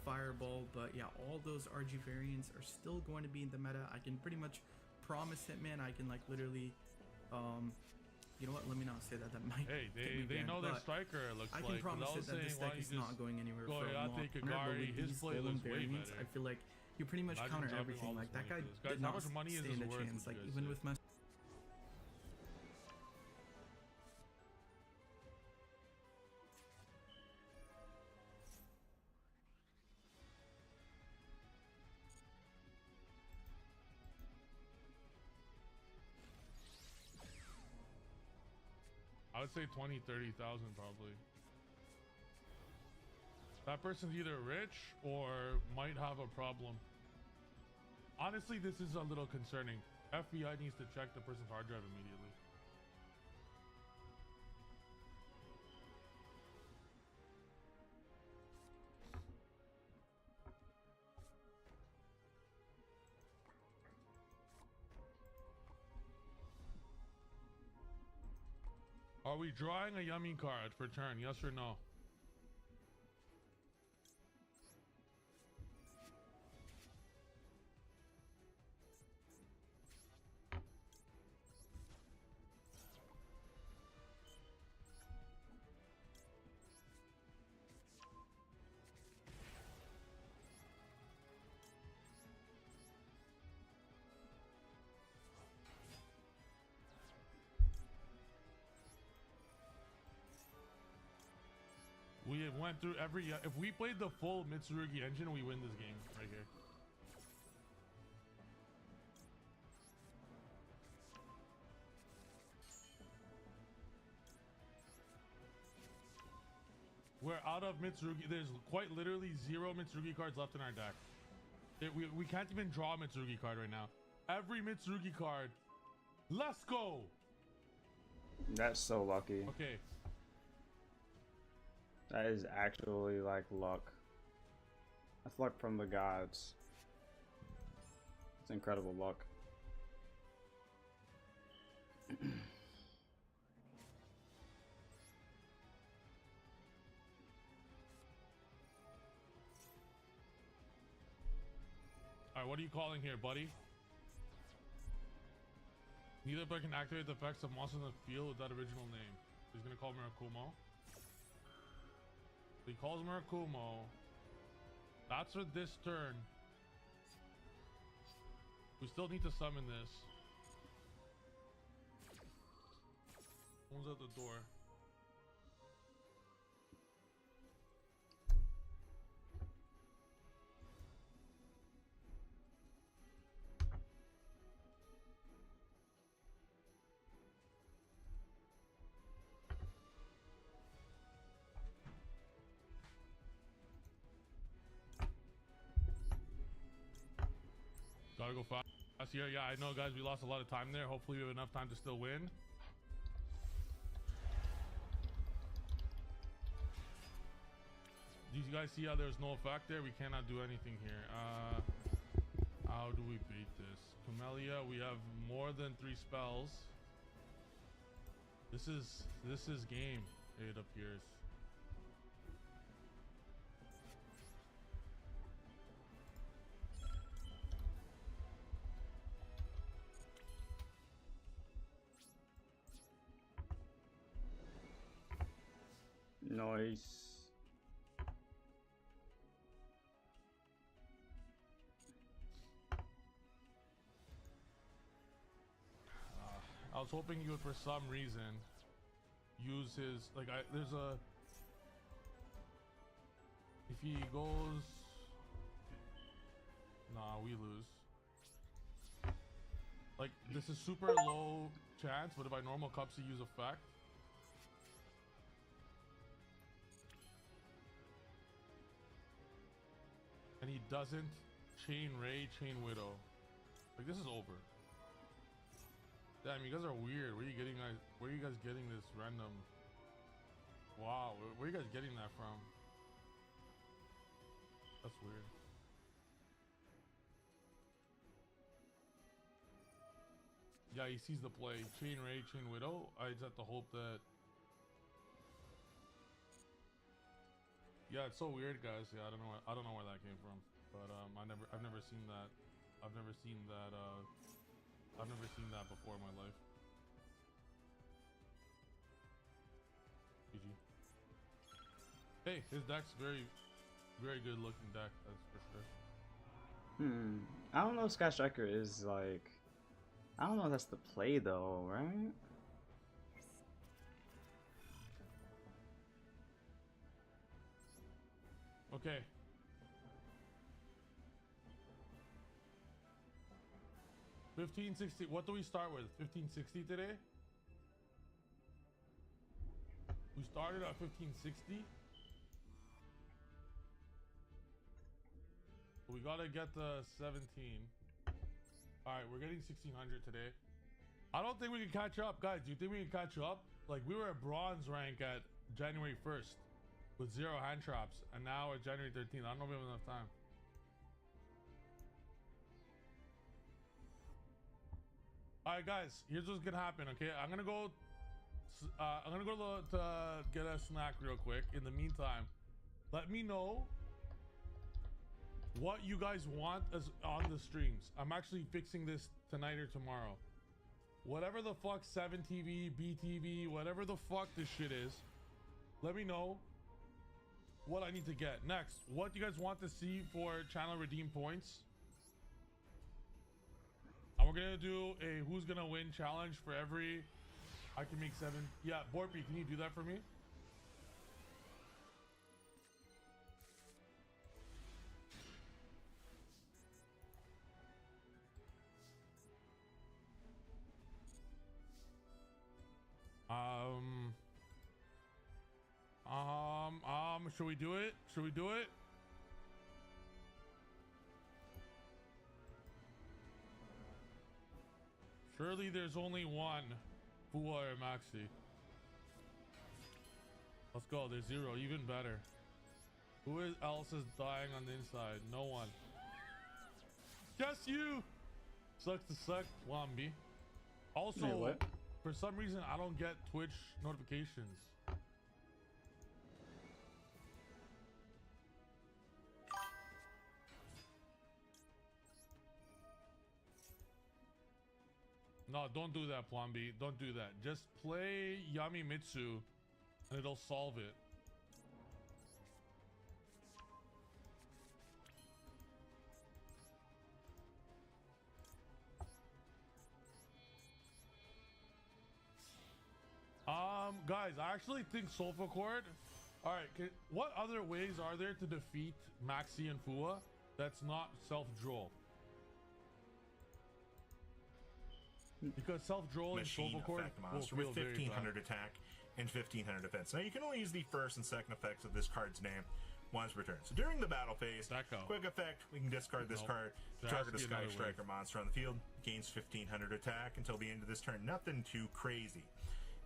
fireball, but yeah, all those RG variants are still going to be in the meta. I can pretty much promise Hitman. I can like literally, you know what? Let me not say that. That might. Hey, get me they banned, know their but striker. It looks I like. can promise I it was that this saying, why deck don't is you not just going anywhere go for a long Ayate time. Kagari, With his these play golden looks way variants, I better. feel like you pretty much Imagine counter dropping everything. all Like this that guy money for this. Guys, did how not much money is stand this a worth, chance. would Like you guys even say? with my I would say 20, 30,000 probably. That person's either rich or might have a problem. Honestly, this is a little concerning. FBI needs to check the person's hard drive immediately. Are we drawing a yummy card for turn? Yes or no? We have went through every. If we played the full Mitsurugi engine, we win this game right here. We're out of Mitsurugi. There's quite literally 0 Mitsurugi cards left in our deck. We can't even draw a Mitsurugi card right now. Every Mitsurugi card. Let's go. That's so lucky. Okay. That is actually like luck. That's luck from the gods. It's incredible luck. All right, what are you calling here, buddy? Neither player can activate the effects of monsters in the field with that original name. He's gonna call Mirakumo. He calls Murakumo. That's for this turn. We still need to summon this. Someone's at the door. Gotta go fast here. Yeah, I know, guys. We lost a lot of time there. Hopefully, we have enough time to still win. Do you guys see how there's no effect there? We cannot do anything here. How do we beat this? Camellia, we have more than 3 spells. This is game, it appears. Nice. I was hoping you would, for some reason, use his there's a. If he goes, nah, we lose. Like, this is super low chance, but if I normal cups he use effect. And he doesn't chain Ray, chain Widow. Like, this is over. Damn, you guys are weird. Where are you guys getting this random Wow, where are you guys getting that from? That's weird. Yeah, he sees the play. Chain Ray, Chain Widow. I just have to hope that. Yeah, it's so weird, guys. Yeah, I don't know where that came from, but I've never seen that. I've never seen that. I've never seen that before in my life. GG. Hey, his deck's very, very good looking deck. That's for sure. I don't know if Sky Striker is like. I don't know if that's the play though, right? Okay. $15.60. What do we start with? $15.60 today? We started at $15.60. We gotta get the 17. Alright, we're getting 1600 today. I don't think we can catch up, guys. Do you think we can catch up? Like, we were at bronze rank at January 1st with 0 hand traps, and now at January 13th. I don't know if we have enough time. Alright, guys, here's what's gonna happen, okay? I'm gonna go to get a snack real quick. In the meantime, let me know what you guys want as on the streams. I'm actually fixing this tonight or tomorrow. Whatever the fuck 7TV, BTV, whatever the fuck this shit is, let me know what I need to get. Next, what do you guys want to see for channel redeem points? And we're gonna do a who's gonna win challenge for every. I can make 7. Yeah, Borpy, can you do that for me? Should we do it? Should we do it? Surely there's only one Fua or Maxi. Let's go. There's 0. Even better. Who else is dying on the inside? No one. Just you. Sucks to suck, Wambi. Also, Wait, what? for some reason, I don't get Twitch notifications. No, don't do that, Plumby. Don't do that. Just play Yamimitsu and it'll solve it. Guys, I actually think Sofa Court. All right, what other ways are there to defeat Maxi and Fua that's not self-droll? Because self-droll and Sofa Court will monster feel with very 1500 bad. attack and 1500 defense. Now you can only use the first and second effects of this card's name once per turn. So during the battle phase, Echo. quick effect, we can discard this Nope. card, There target a has to be Sky another Striker wave. monster on the field, gains 1500 attack until the end of this turn. Nothing too crazy.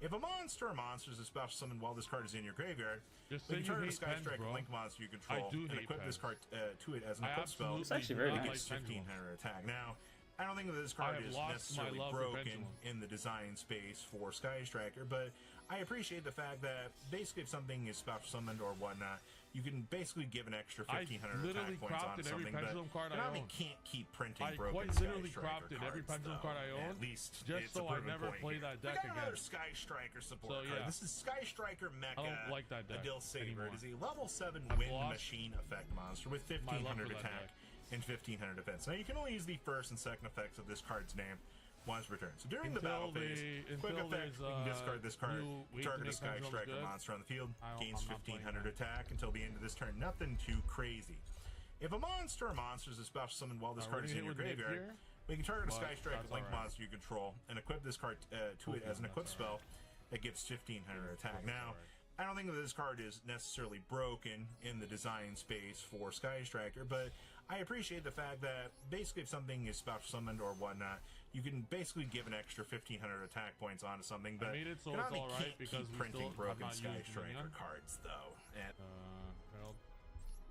If a monster or monsters is special summoned while this card is in your graveyard, Just we say can you target a hate Sky pens, Striker bro. Link monster you control do and hate equip this pens. card to it as an I equip spell. absolutely It's actually very do not nice. Gets like pendulum. 1500 attack. Now, I don't think that this I card have is lost my necessarily love for broken pendulum. in the design space for Sky Striker, but I appreciate the fact that basically if something is special summoned or whatnot, you can basically give an extra I 1500 literally attack points on crafted every something, but pendulum card you I know, own. can't keep printing I broken quite Sky literally Striker crafted every cards, pendulum though. card I own, At least just it's so a I proven never point play here. that We deck got another again. Sky Striker support So, card. yeah. This is Sky Striker Mecha. I don't like that deck Adil Saber. anymore. It is a level 7 I've wind lost machine effect monster with my love 1500 for that attack deck. and 1500 defense. Now you can only use the first and second effects of this card's name once per turn. So during the battle phase, quick until effect, there's, we can discard this card, new way to target a make Sky pendulums Striker good. monster on the field, I'm gains not playing 1500 that. attack until the end of this turn. Nothing too crazy. If a monster or monsters is special summoned while this We're card is gonna in your hit with Nick graveyard, here, we can target a but Sky Striker that's Link alright. monster you control and equip this card to it as an equip spell that gives 1500 attack. Now, I don't think that this card is necessarily broken in the design space for Sky Striker, but I appreciate the fact that basically if something is special summoned or whatnot, you can basically give an extra 1,500 attack points onto something. But I made it so it's Konami all right can't because keep we printing still have broken not Sky used Striker Minion. cards though. And Harold.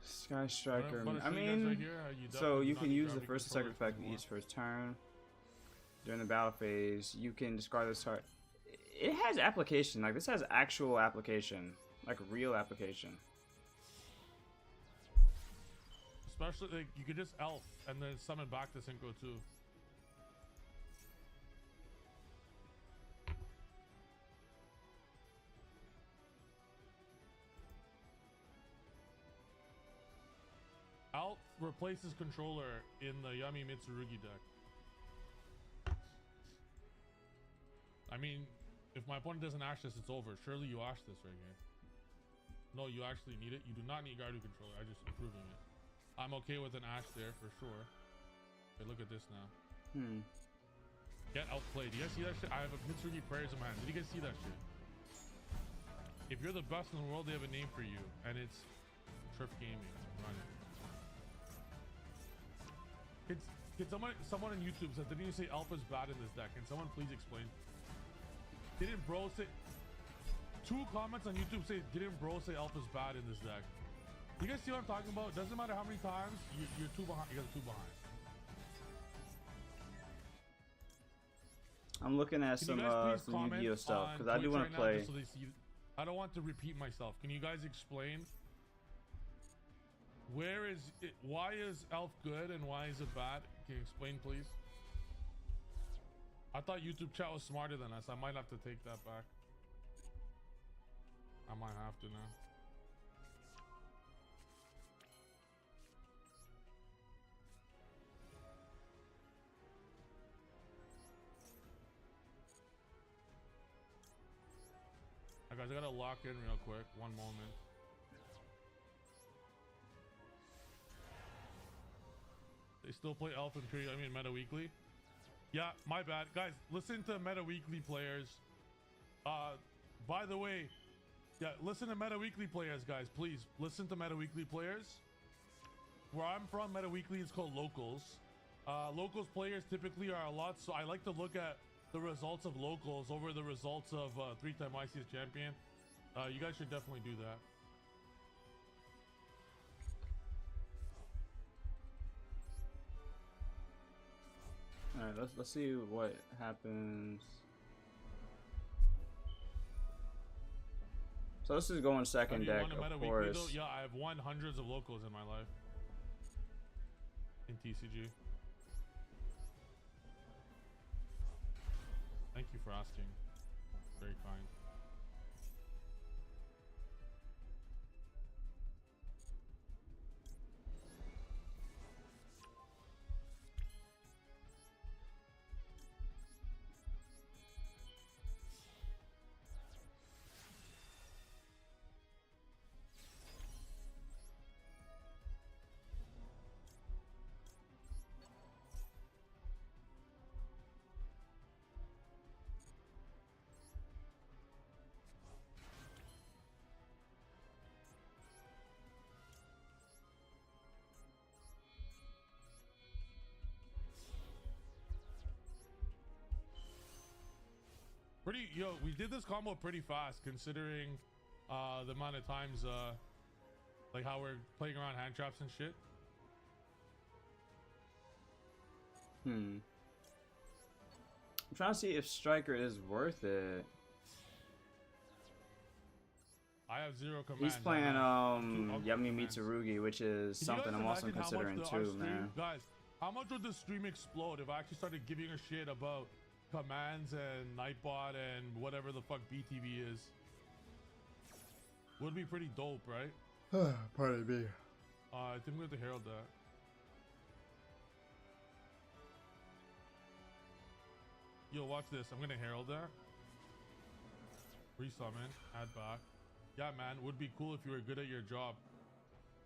Sky Striker. But I show you guys mean, right here, you so definitely you do not can need use the gravity first and second controllers effect anymore. each first turn. During the battle phase, you can discard this card. It has application. Like, this has actual application. Like, real application. Especially, like, you could just elf and then summon back to Synchro too. Elf replaces controller in the Yami Mitsurugi deck. I mean, if my opponent doesn't ash this, it's over. Surely you ash this right here. No, you actually need it. You do not need Gardu controller. I'm just improving it. I'm okay with an ash there for sure. Okay, look at this now. Get outplayed. Do you guys see that shit? I have a Mitsurugi Prayers in my hand. Did you guys see that shit? If you're the best in the world, they have a name for you, and it's Triff Gaming. Run it. Can someone on YouTube said, didn't you say Alpha's bad in this deck? Can someone please explain? Didn't bro say... 2 comments on YouTube say, didn't bro say Alpha's bad in this deck? You guys see what I'm talking about? Doesn't matter how many times, you're 2 behind. You guys are 2 behind. I'm looking at Can some you guys please Yu-Gi-Oh comment stuff on because I do Twitch want right to now, play. just so they see? I don't want to repeat myself. Can you guys explain where is it? Why is Elf good and why is it bad? Can you explain, please? I thought YouTube chat was smarter than us. I might have to take that back. I might have to now. Guys, I gotta lock in real quick. One moment. They still play Elf and Tree. I mean, Meta Weekly. Yeah, my bad, guys. Listen to Meta Weekly players. By the way, yeah, listen to Meta Weekly players, guys. Please listen to Meta Weekly players. Where I'm from, Meta Weekly is called Locals. Locals players typically are a lot. So I like to look at the results of locals over the results of 3-time ICS champion. You guys should definitely do that. All right, let's see what happens. So this is going second deck, of course. Weekly, yeah, I have won hundreds of locals in my life in TCG. Thank you for asking. Very kind. We did this combo pretty fast considering the amount of times like how we're playing around hand traps and shit. I'm trying to see if Striker is worth it. I have 0 commands. He's playing Yami commands. Mitsurugi, which is Can you something guys I'm also imagine how much considering our too, stream- man. Guys, how much would the stream explode if I actually started giving a shit about commands and Nightbot and whatever the fuck BTV is? Would be pretty dope, right? Pardon me. I think we have to herald that. Yo, watch this. I'm gonna herald that. Resummon, add back. Yeah, man, would be cool if you were good at your job.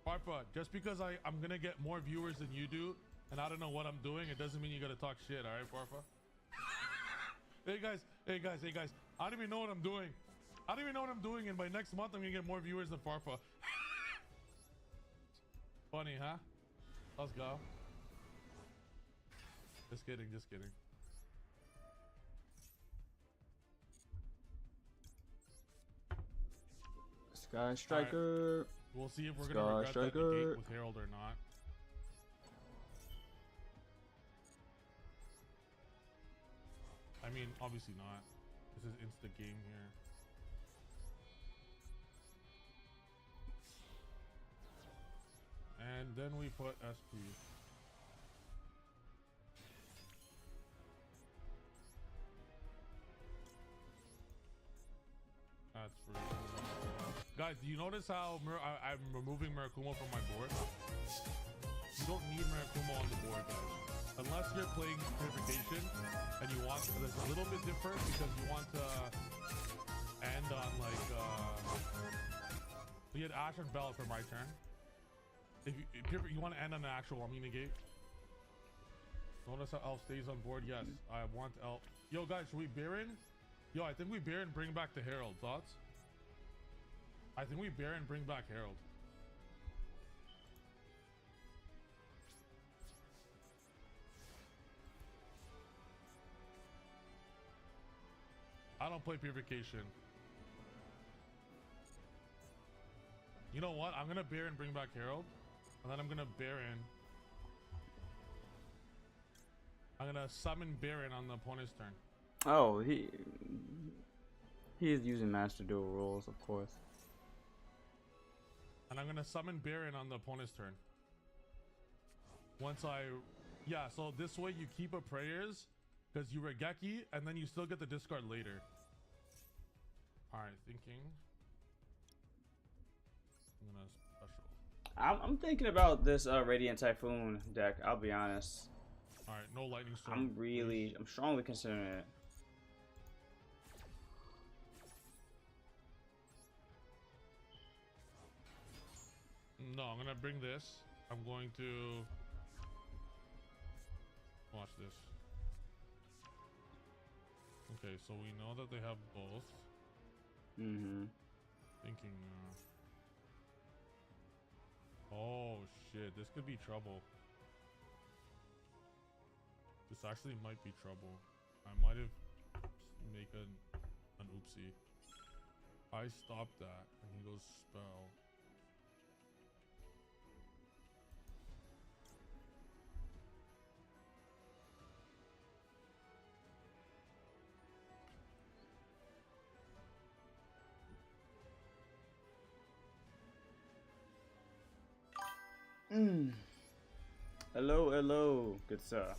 Farfa, just because I'm gonna get more viewers than you do, and I don't know what I'm doing, it doesn't mean you gotta talk shit, alright, Farfa? Hey guys, I don't even know what I'm doing. And by next month, I'm gonna get more viewers than Farfa. Funny, huh? Let's go. Just kidding, just kidding. Sky Striker. Right. We'll see if we're Sky gonna regret that Striker. negate with Herald or not. I mean, obviously not. This is insta game here. And then we put SP. That's free. Guys, do you notice how I'm removing Murakumo from my board? You don't need Murakumo on the board, guys. Unless you're playing Purification and you want this a little bit different because you want to end on like we had Ash and Bell for my turn. If you want to end on an actual Amina gate. Notice how Elf stays on board. Yes, I want Elf. Yo guys, should we Baron? Yo, I think we Baron bring back the Herald. Thoughts? I think we Baron bring back Herald. I don't play Purification. You know what? I'm gonna Baron bring back Herald. And then I'm gonna Baron. I'm gonna summon Baron on the opponent's turn. Oh, he is using Master Duel rules, of course. And I'm gonna summon Baron on the opponent's turn. Yeah, so this way you keep a prayers because you Regeki and then you still get the discard later. Alright, thinking. I'm gonna special. I'm thinking about this Radiant Typhoon deck, I'll be honest. Alright, no lightning storm. I'm strongly considering it. No, I'm gonna bring this. I'm going to watch this. Okay, so we know that they have both. Thinking oh shit, this could be trouble. This actually might be trouble. I might have make an oopsie. I stopped that and he goes spell. Hello, hello, good sir.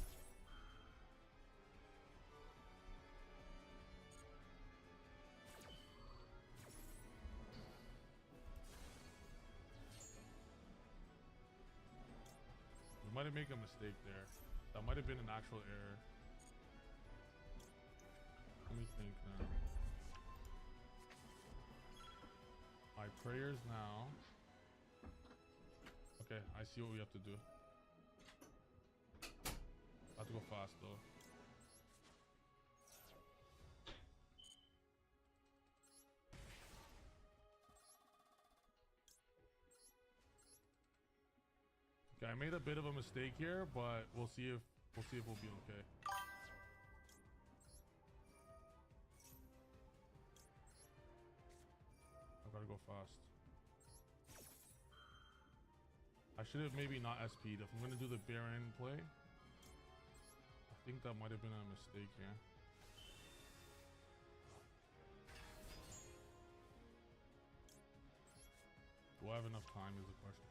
We might have made a mistake there. That might have been an actual error. Let me think now. My prayers now. Okay, I see what we have to do. I have to go fast though. Okay, I made a bit of a mistake here, but we'll see if we'll be okay. I gotta go fast. I should have maybe not SP'd. If I'm gonna do the Baron play, I think that might have been a mistake here. Do I have enough time is the question.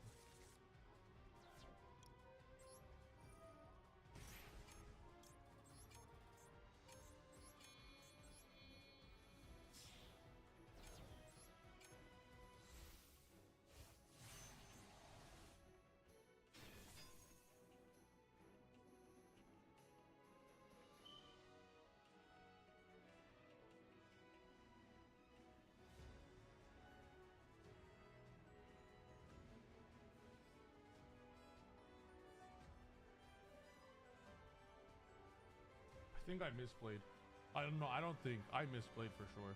I think I misplayed. I don't know. I don't think I misplayed for sure.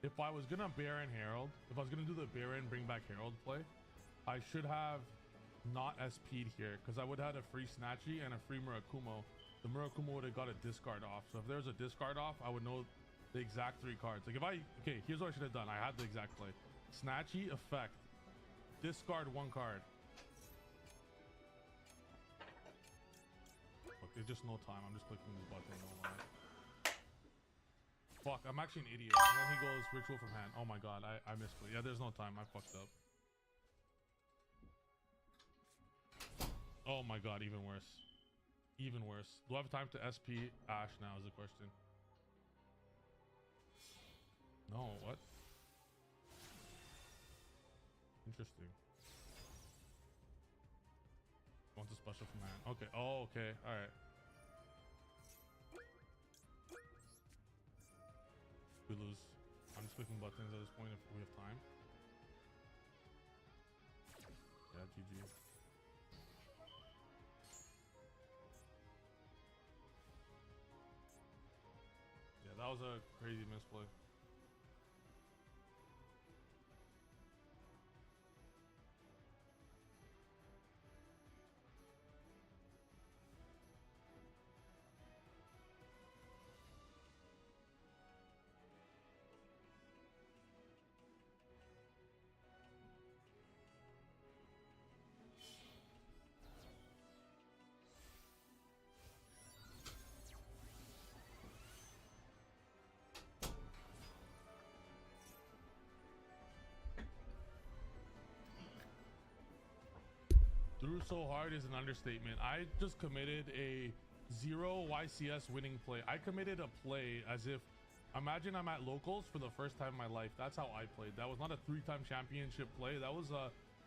If I was gonna Baron Herald, if I was gonna do the Baron bring back Herald play, I should have not SP'd here, because I would have had a free Snatchy and a free Murakumo. The Murakumo would have got a discard off. So if there's a discard off, I would know the exact 3 cards. Like if I, okay, here's what I should have done. I had the exact play. Snatchy, effect. Discard 1 card. Look, there's just no time. I'm just clicking this button. No lie. Fuck, I'm actually an idiot. And then he goes ritual from hand. Oh my god, I misplay. Yeah, there's no time. I fucked up. Oh my god, even worse. Even worse. Do I have time to SP Ash now is the question. No, what? Interesting. Want a special from hand. Okay. Oh, okay. Alright. We lose. I'm just clicking buttons at this point if we have time. Yeah, GG. Yeah, that was a crazy misplay. Threw so hard is an understatement. I just committed a 0 YCS winning play. I committed a play as if, imagine I'm at locals for the first time in my life. That's how I played. That was not a 3-time championship play. That was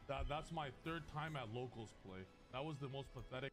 that's my 3rd time at locals play. That was the most pathetic.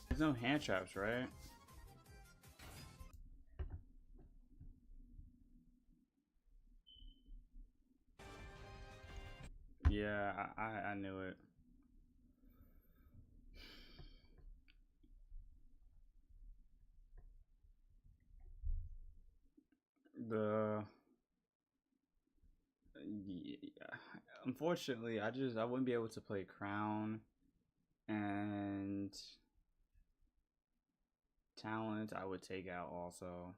There's no hand traps, right? Yeah, I knew it. The yeah, unfortunately, I wouldn't be able to play Crown and Talent. I would take out also.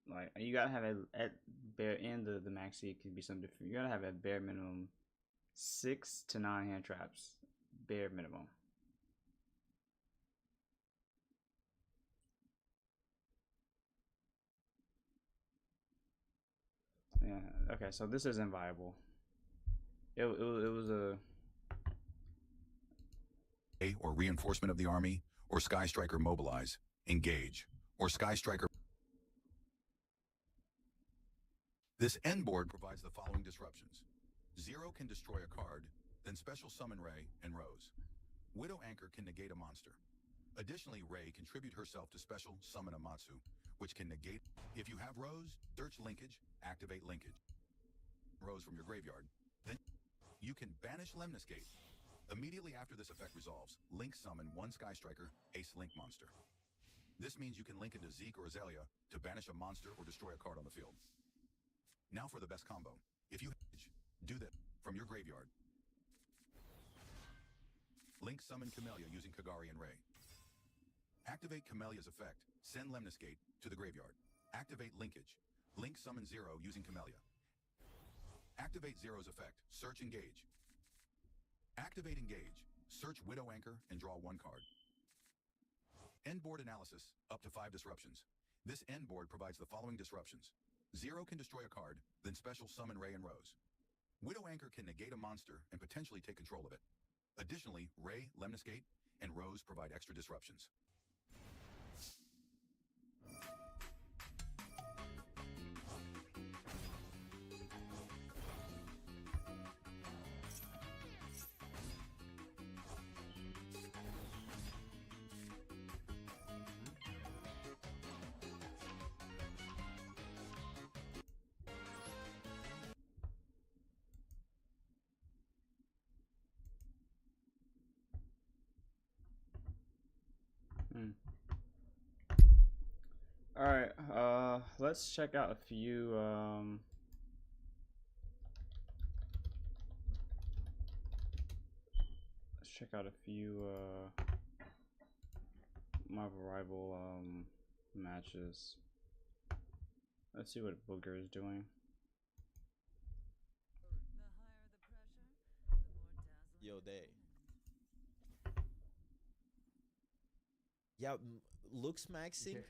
Like you gotta have at bare and the maxi could be something different. You gotta have at bare minimum 6 to 9 hand traps, bare minimum. Yeah. Okay. So this isn't viable. It was a. Or reinforcement of the army, or Sky Striker mobilize, engage, or Sky Striker. This end board provides the following disruptions. 0 can destroy a card, then special summon Ray and Rose. Widow Anchor can negate a monster. Additionally, Ray contribute herself to special summon Amatsu, which can negate. If you have Rose, search linkage, activate linkage. Rose from your graveyard. Then you can banish Lemniscate. Immediately after this effect resolves, link summon 1 Sky Striker, Ace Link monster. This means you can link into Zeke or Azalea to banish a monster or destroy a card on the field. Now for the best combo. If you do that from your graveyard, Link summon Camellia using Kagari and Ray. Activate Camelia's effect. Send Lemniscate to the graveyard. Activate Linkage. Link summon Zero using Camellia. Activate Zero's effect. Search Engage. Activate Engage. Search Widow Anchor and draw 1 card. End board analysis. Up to 5 disruptions. This end board provides the following disruptions. Zero can destroy a card, then special summon Ray and Rose. Widow Anchor can negate a monster and potentially take control of it. Additionally, Ray, Lemniscate, and Rose provide extra disruptions. All right, let's check out a few Marvel Rival matches. Let's see what Booger is doing. Yo, Day. Yeah, looks maxing.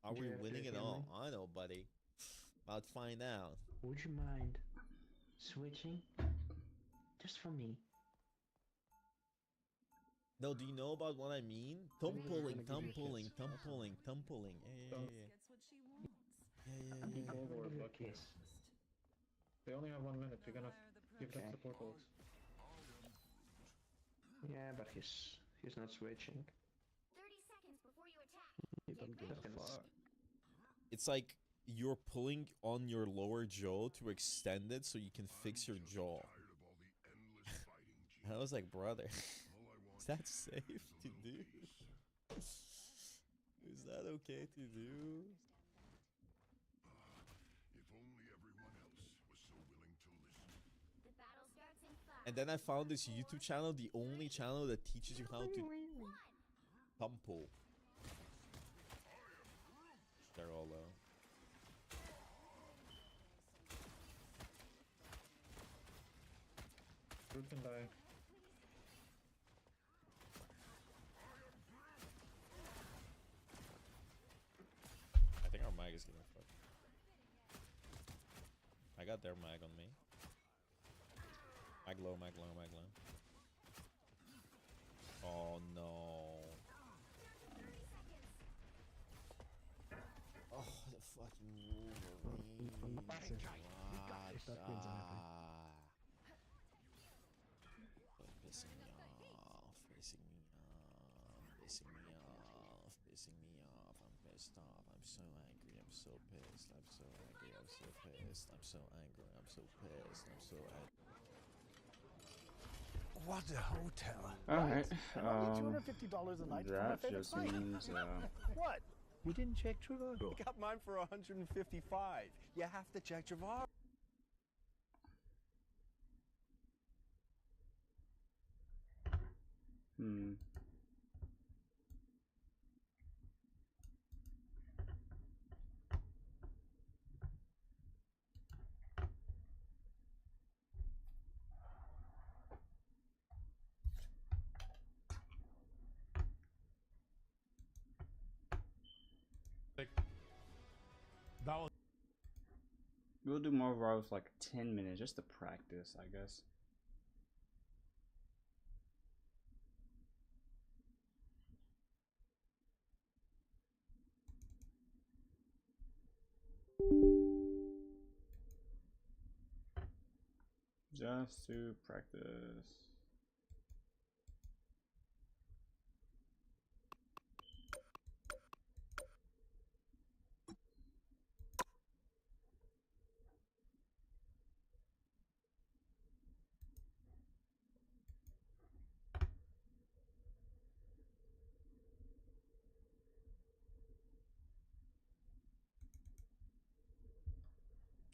Are we winning it all? I know, buddy. About to find out. Would you mind switching? Just for me. No, do you know about what I mean? Thumb pulling. Yeah. I'm being over a kiss. They only have 1 minute. You're gonna give them the portals. Yeah, but he's not switching. 30 seconds before you attack. He don't give a fuck. It's like you're pulling on your lower jaw to extend it so you can fix your jaw. And I was like, brother, is that safe to do? Is that okay to do? And then I found this YouTube channel, the only channel that teaches you how to thumb pull. They're all low. Who can die? I think our mag is getting fucked. I got their mag on me. Mag low, mag low, mag low. Oh no. Oh, the fucking Wolverine. What? Pissing me off, pissing me off, pissing me off, pissing me off. I'm pissed off. I'm so angry. I'm so pissed. I'm so angry. I'm so pissed. I'm so angry. I'm so pissed. I'm so angry. What a hotel. Alright, $250 a night for my that favorite just site. means, What? You didn't check Trivago? I got mine for 155. You have to check Trivago. That was. We'll do more rows like 10 minutes just to practice, I guess. Just to practice.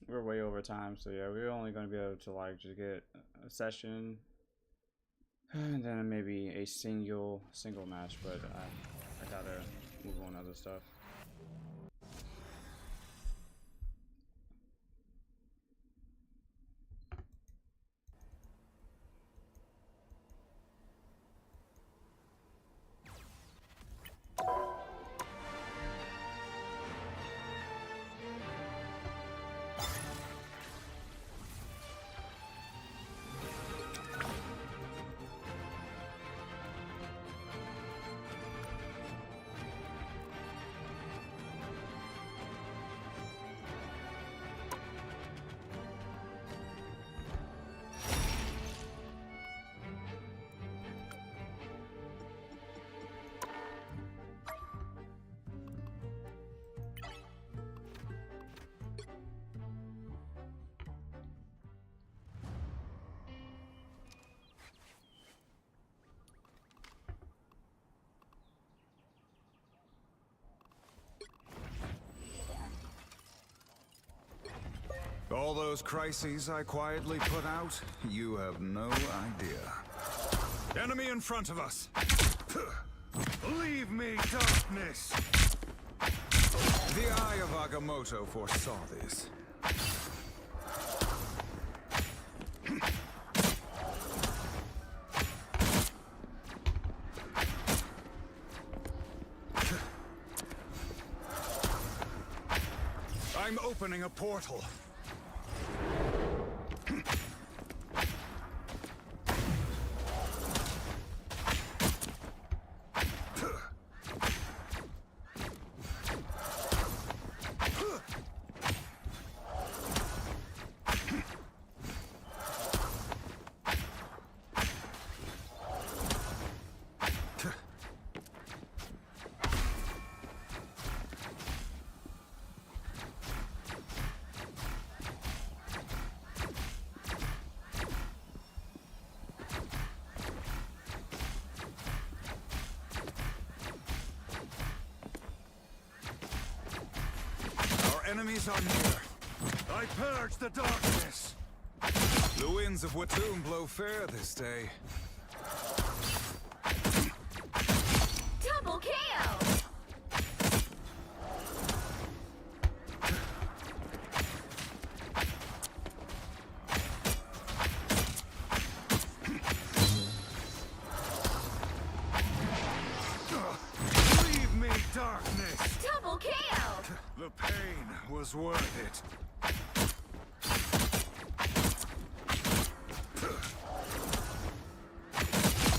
We're way over time, so yeah, we're only gonna be able to like just get a session And then maybe a single match, but I gotta move on other stuff. All those crises I quietly put out, you have no idea. Enemy in front of us! Leave me, darkness! The Eye of Agamotto foresaw this. I'm opening a portal. Enemies are near. I purge the darkness. The winds of Watum blow fair this day. Double KO! Leave me, darkness! Double KO! The pain was worth it.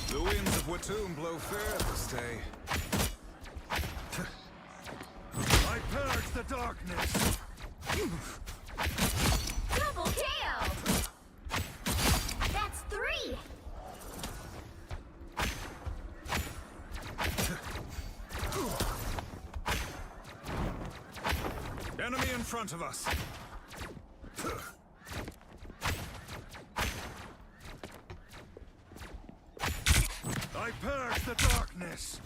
The winds of Watum blow fair this day. I purge the darkness. Double KO! That's 3! Enemy in front of us. I purge the darkness.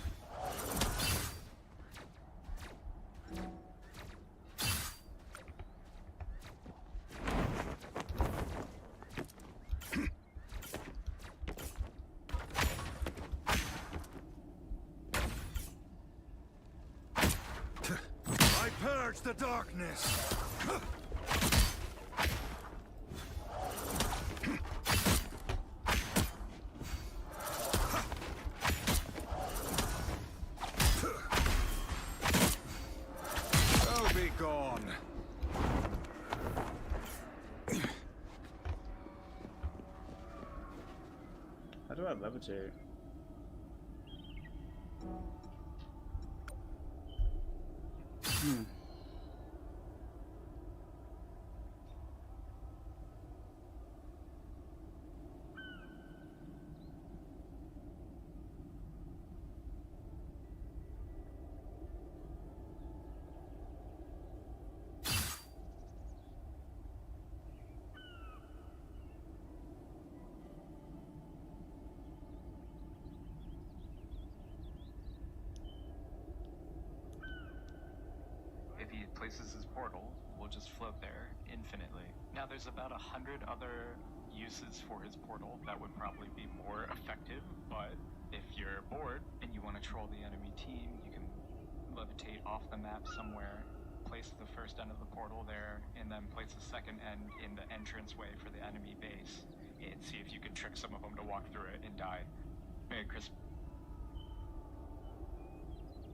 I purge the darkness. Oh, be gone. How do I levitate? If he places his portal, we'll just float there infinitely. Now there's about 100 other uses for his portal, that would probably be more effective. But if you're bored and you want to troll the enemy team, you can levitate off the map somewhere, place the first end of the portal there, and then place the second end in the entranceway for the enemy base, and see if you can trick some of them to walk through it and die. Merry Christmas.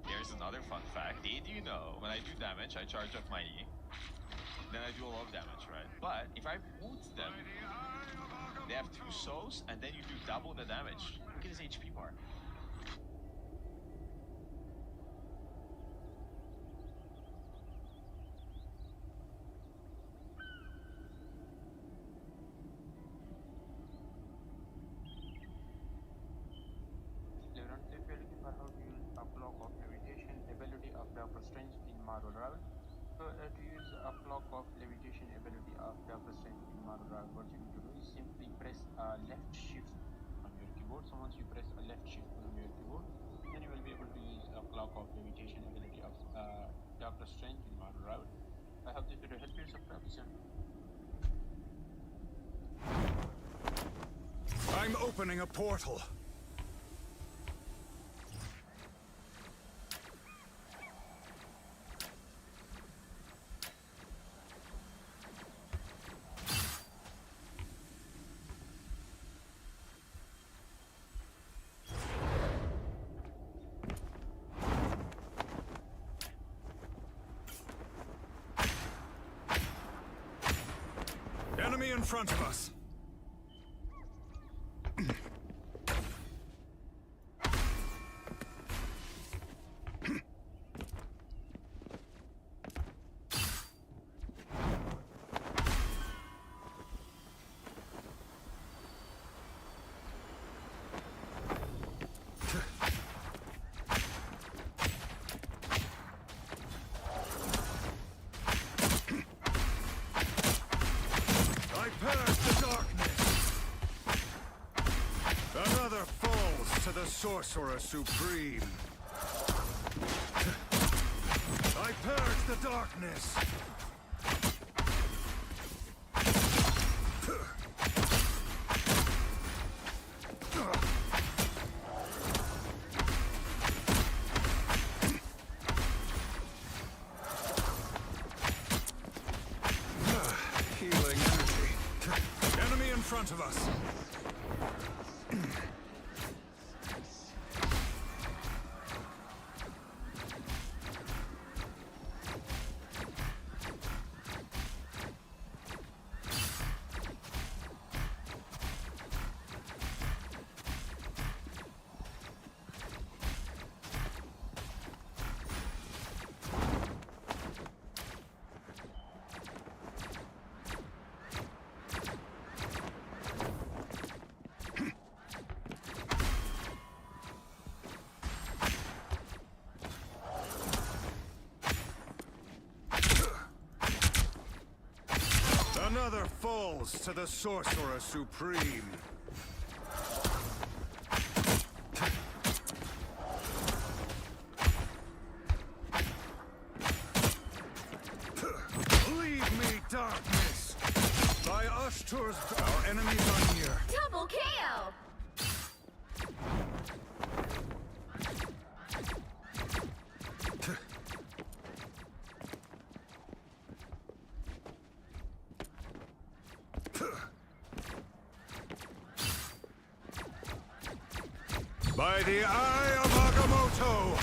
Here's another fun fact. Did you know when I do damage, I charge up my E, then I do a lot of damage, right? But if I wound them, they have 2 souls, and then you do double the damage. Look at his HP bar. Students, if you're looking for how to use a block of levitation ability of Doctor Strange in Marvel Rival, so to use a block of levitation ability of Doctor Strange in Marvel Rival, what you need to do is simply press left shift on your keyboard. So once you press a left shift on your keyboard, then you will be able to use a block of levitation ability of Doctor Strange in Marvel Rival. I hope this video helped you. Subscribe soon. I'm opening a portal. Enemy in front of us. Sorcerer Supreme. I purge the darkness. Healing energy. Enemy in front of us. Another falls to the Sorcerer Supreme. Leave me, darkness! By Ashtur's, our enemies are near. Double KO! By the Eye of Agamotto!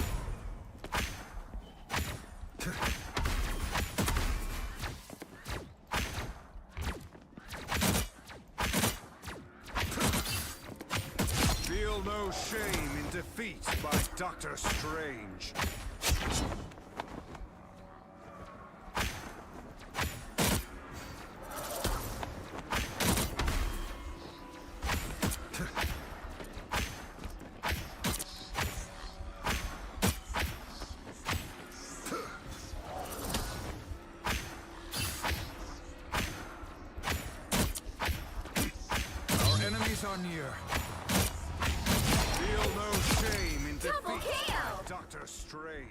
Feel no shame in defeat by Doctor Strange. Are near. Feel no shame in defeat by Doctor Strange.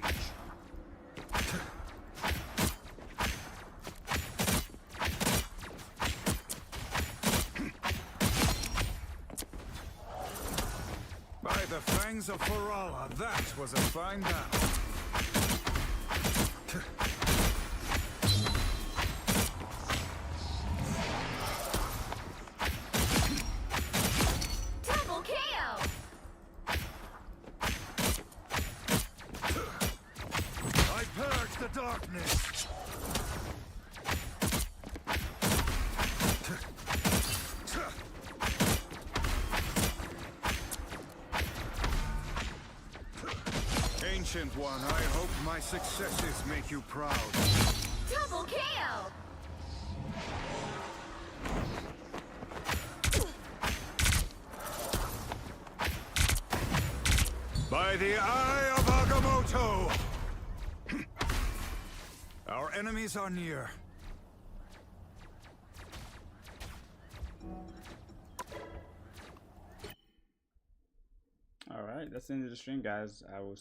fangs of Ferala. That was a fine battle. Double KO! I purge the darkness. Ancient One, I hope my successes make you proud. Double KO! By the eye of Agamotto! Our enemies are near. Alright, that's the end of the stream, guys. I will see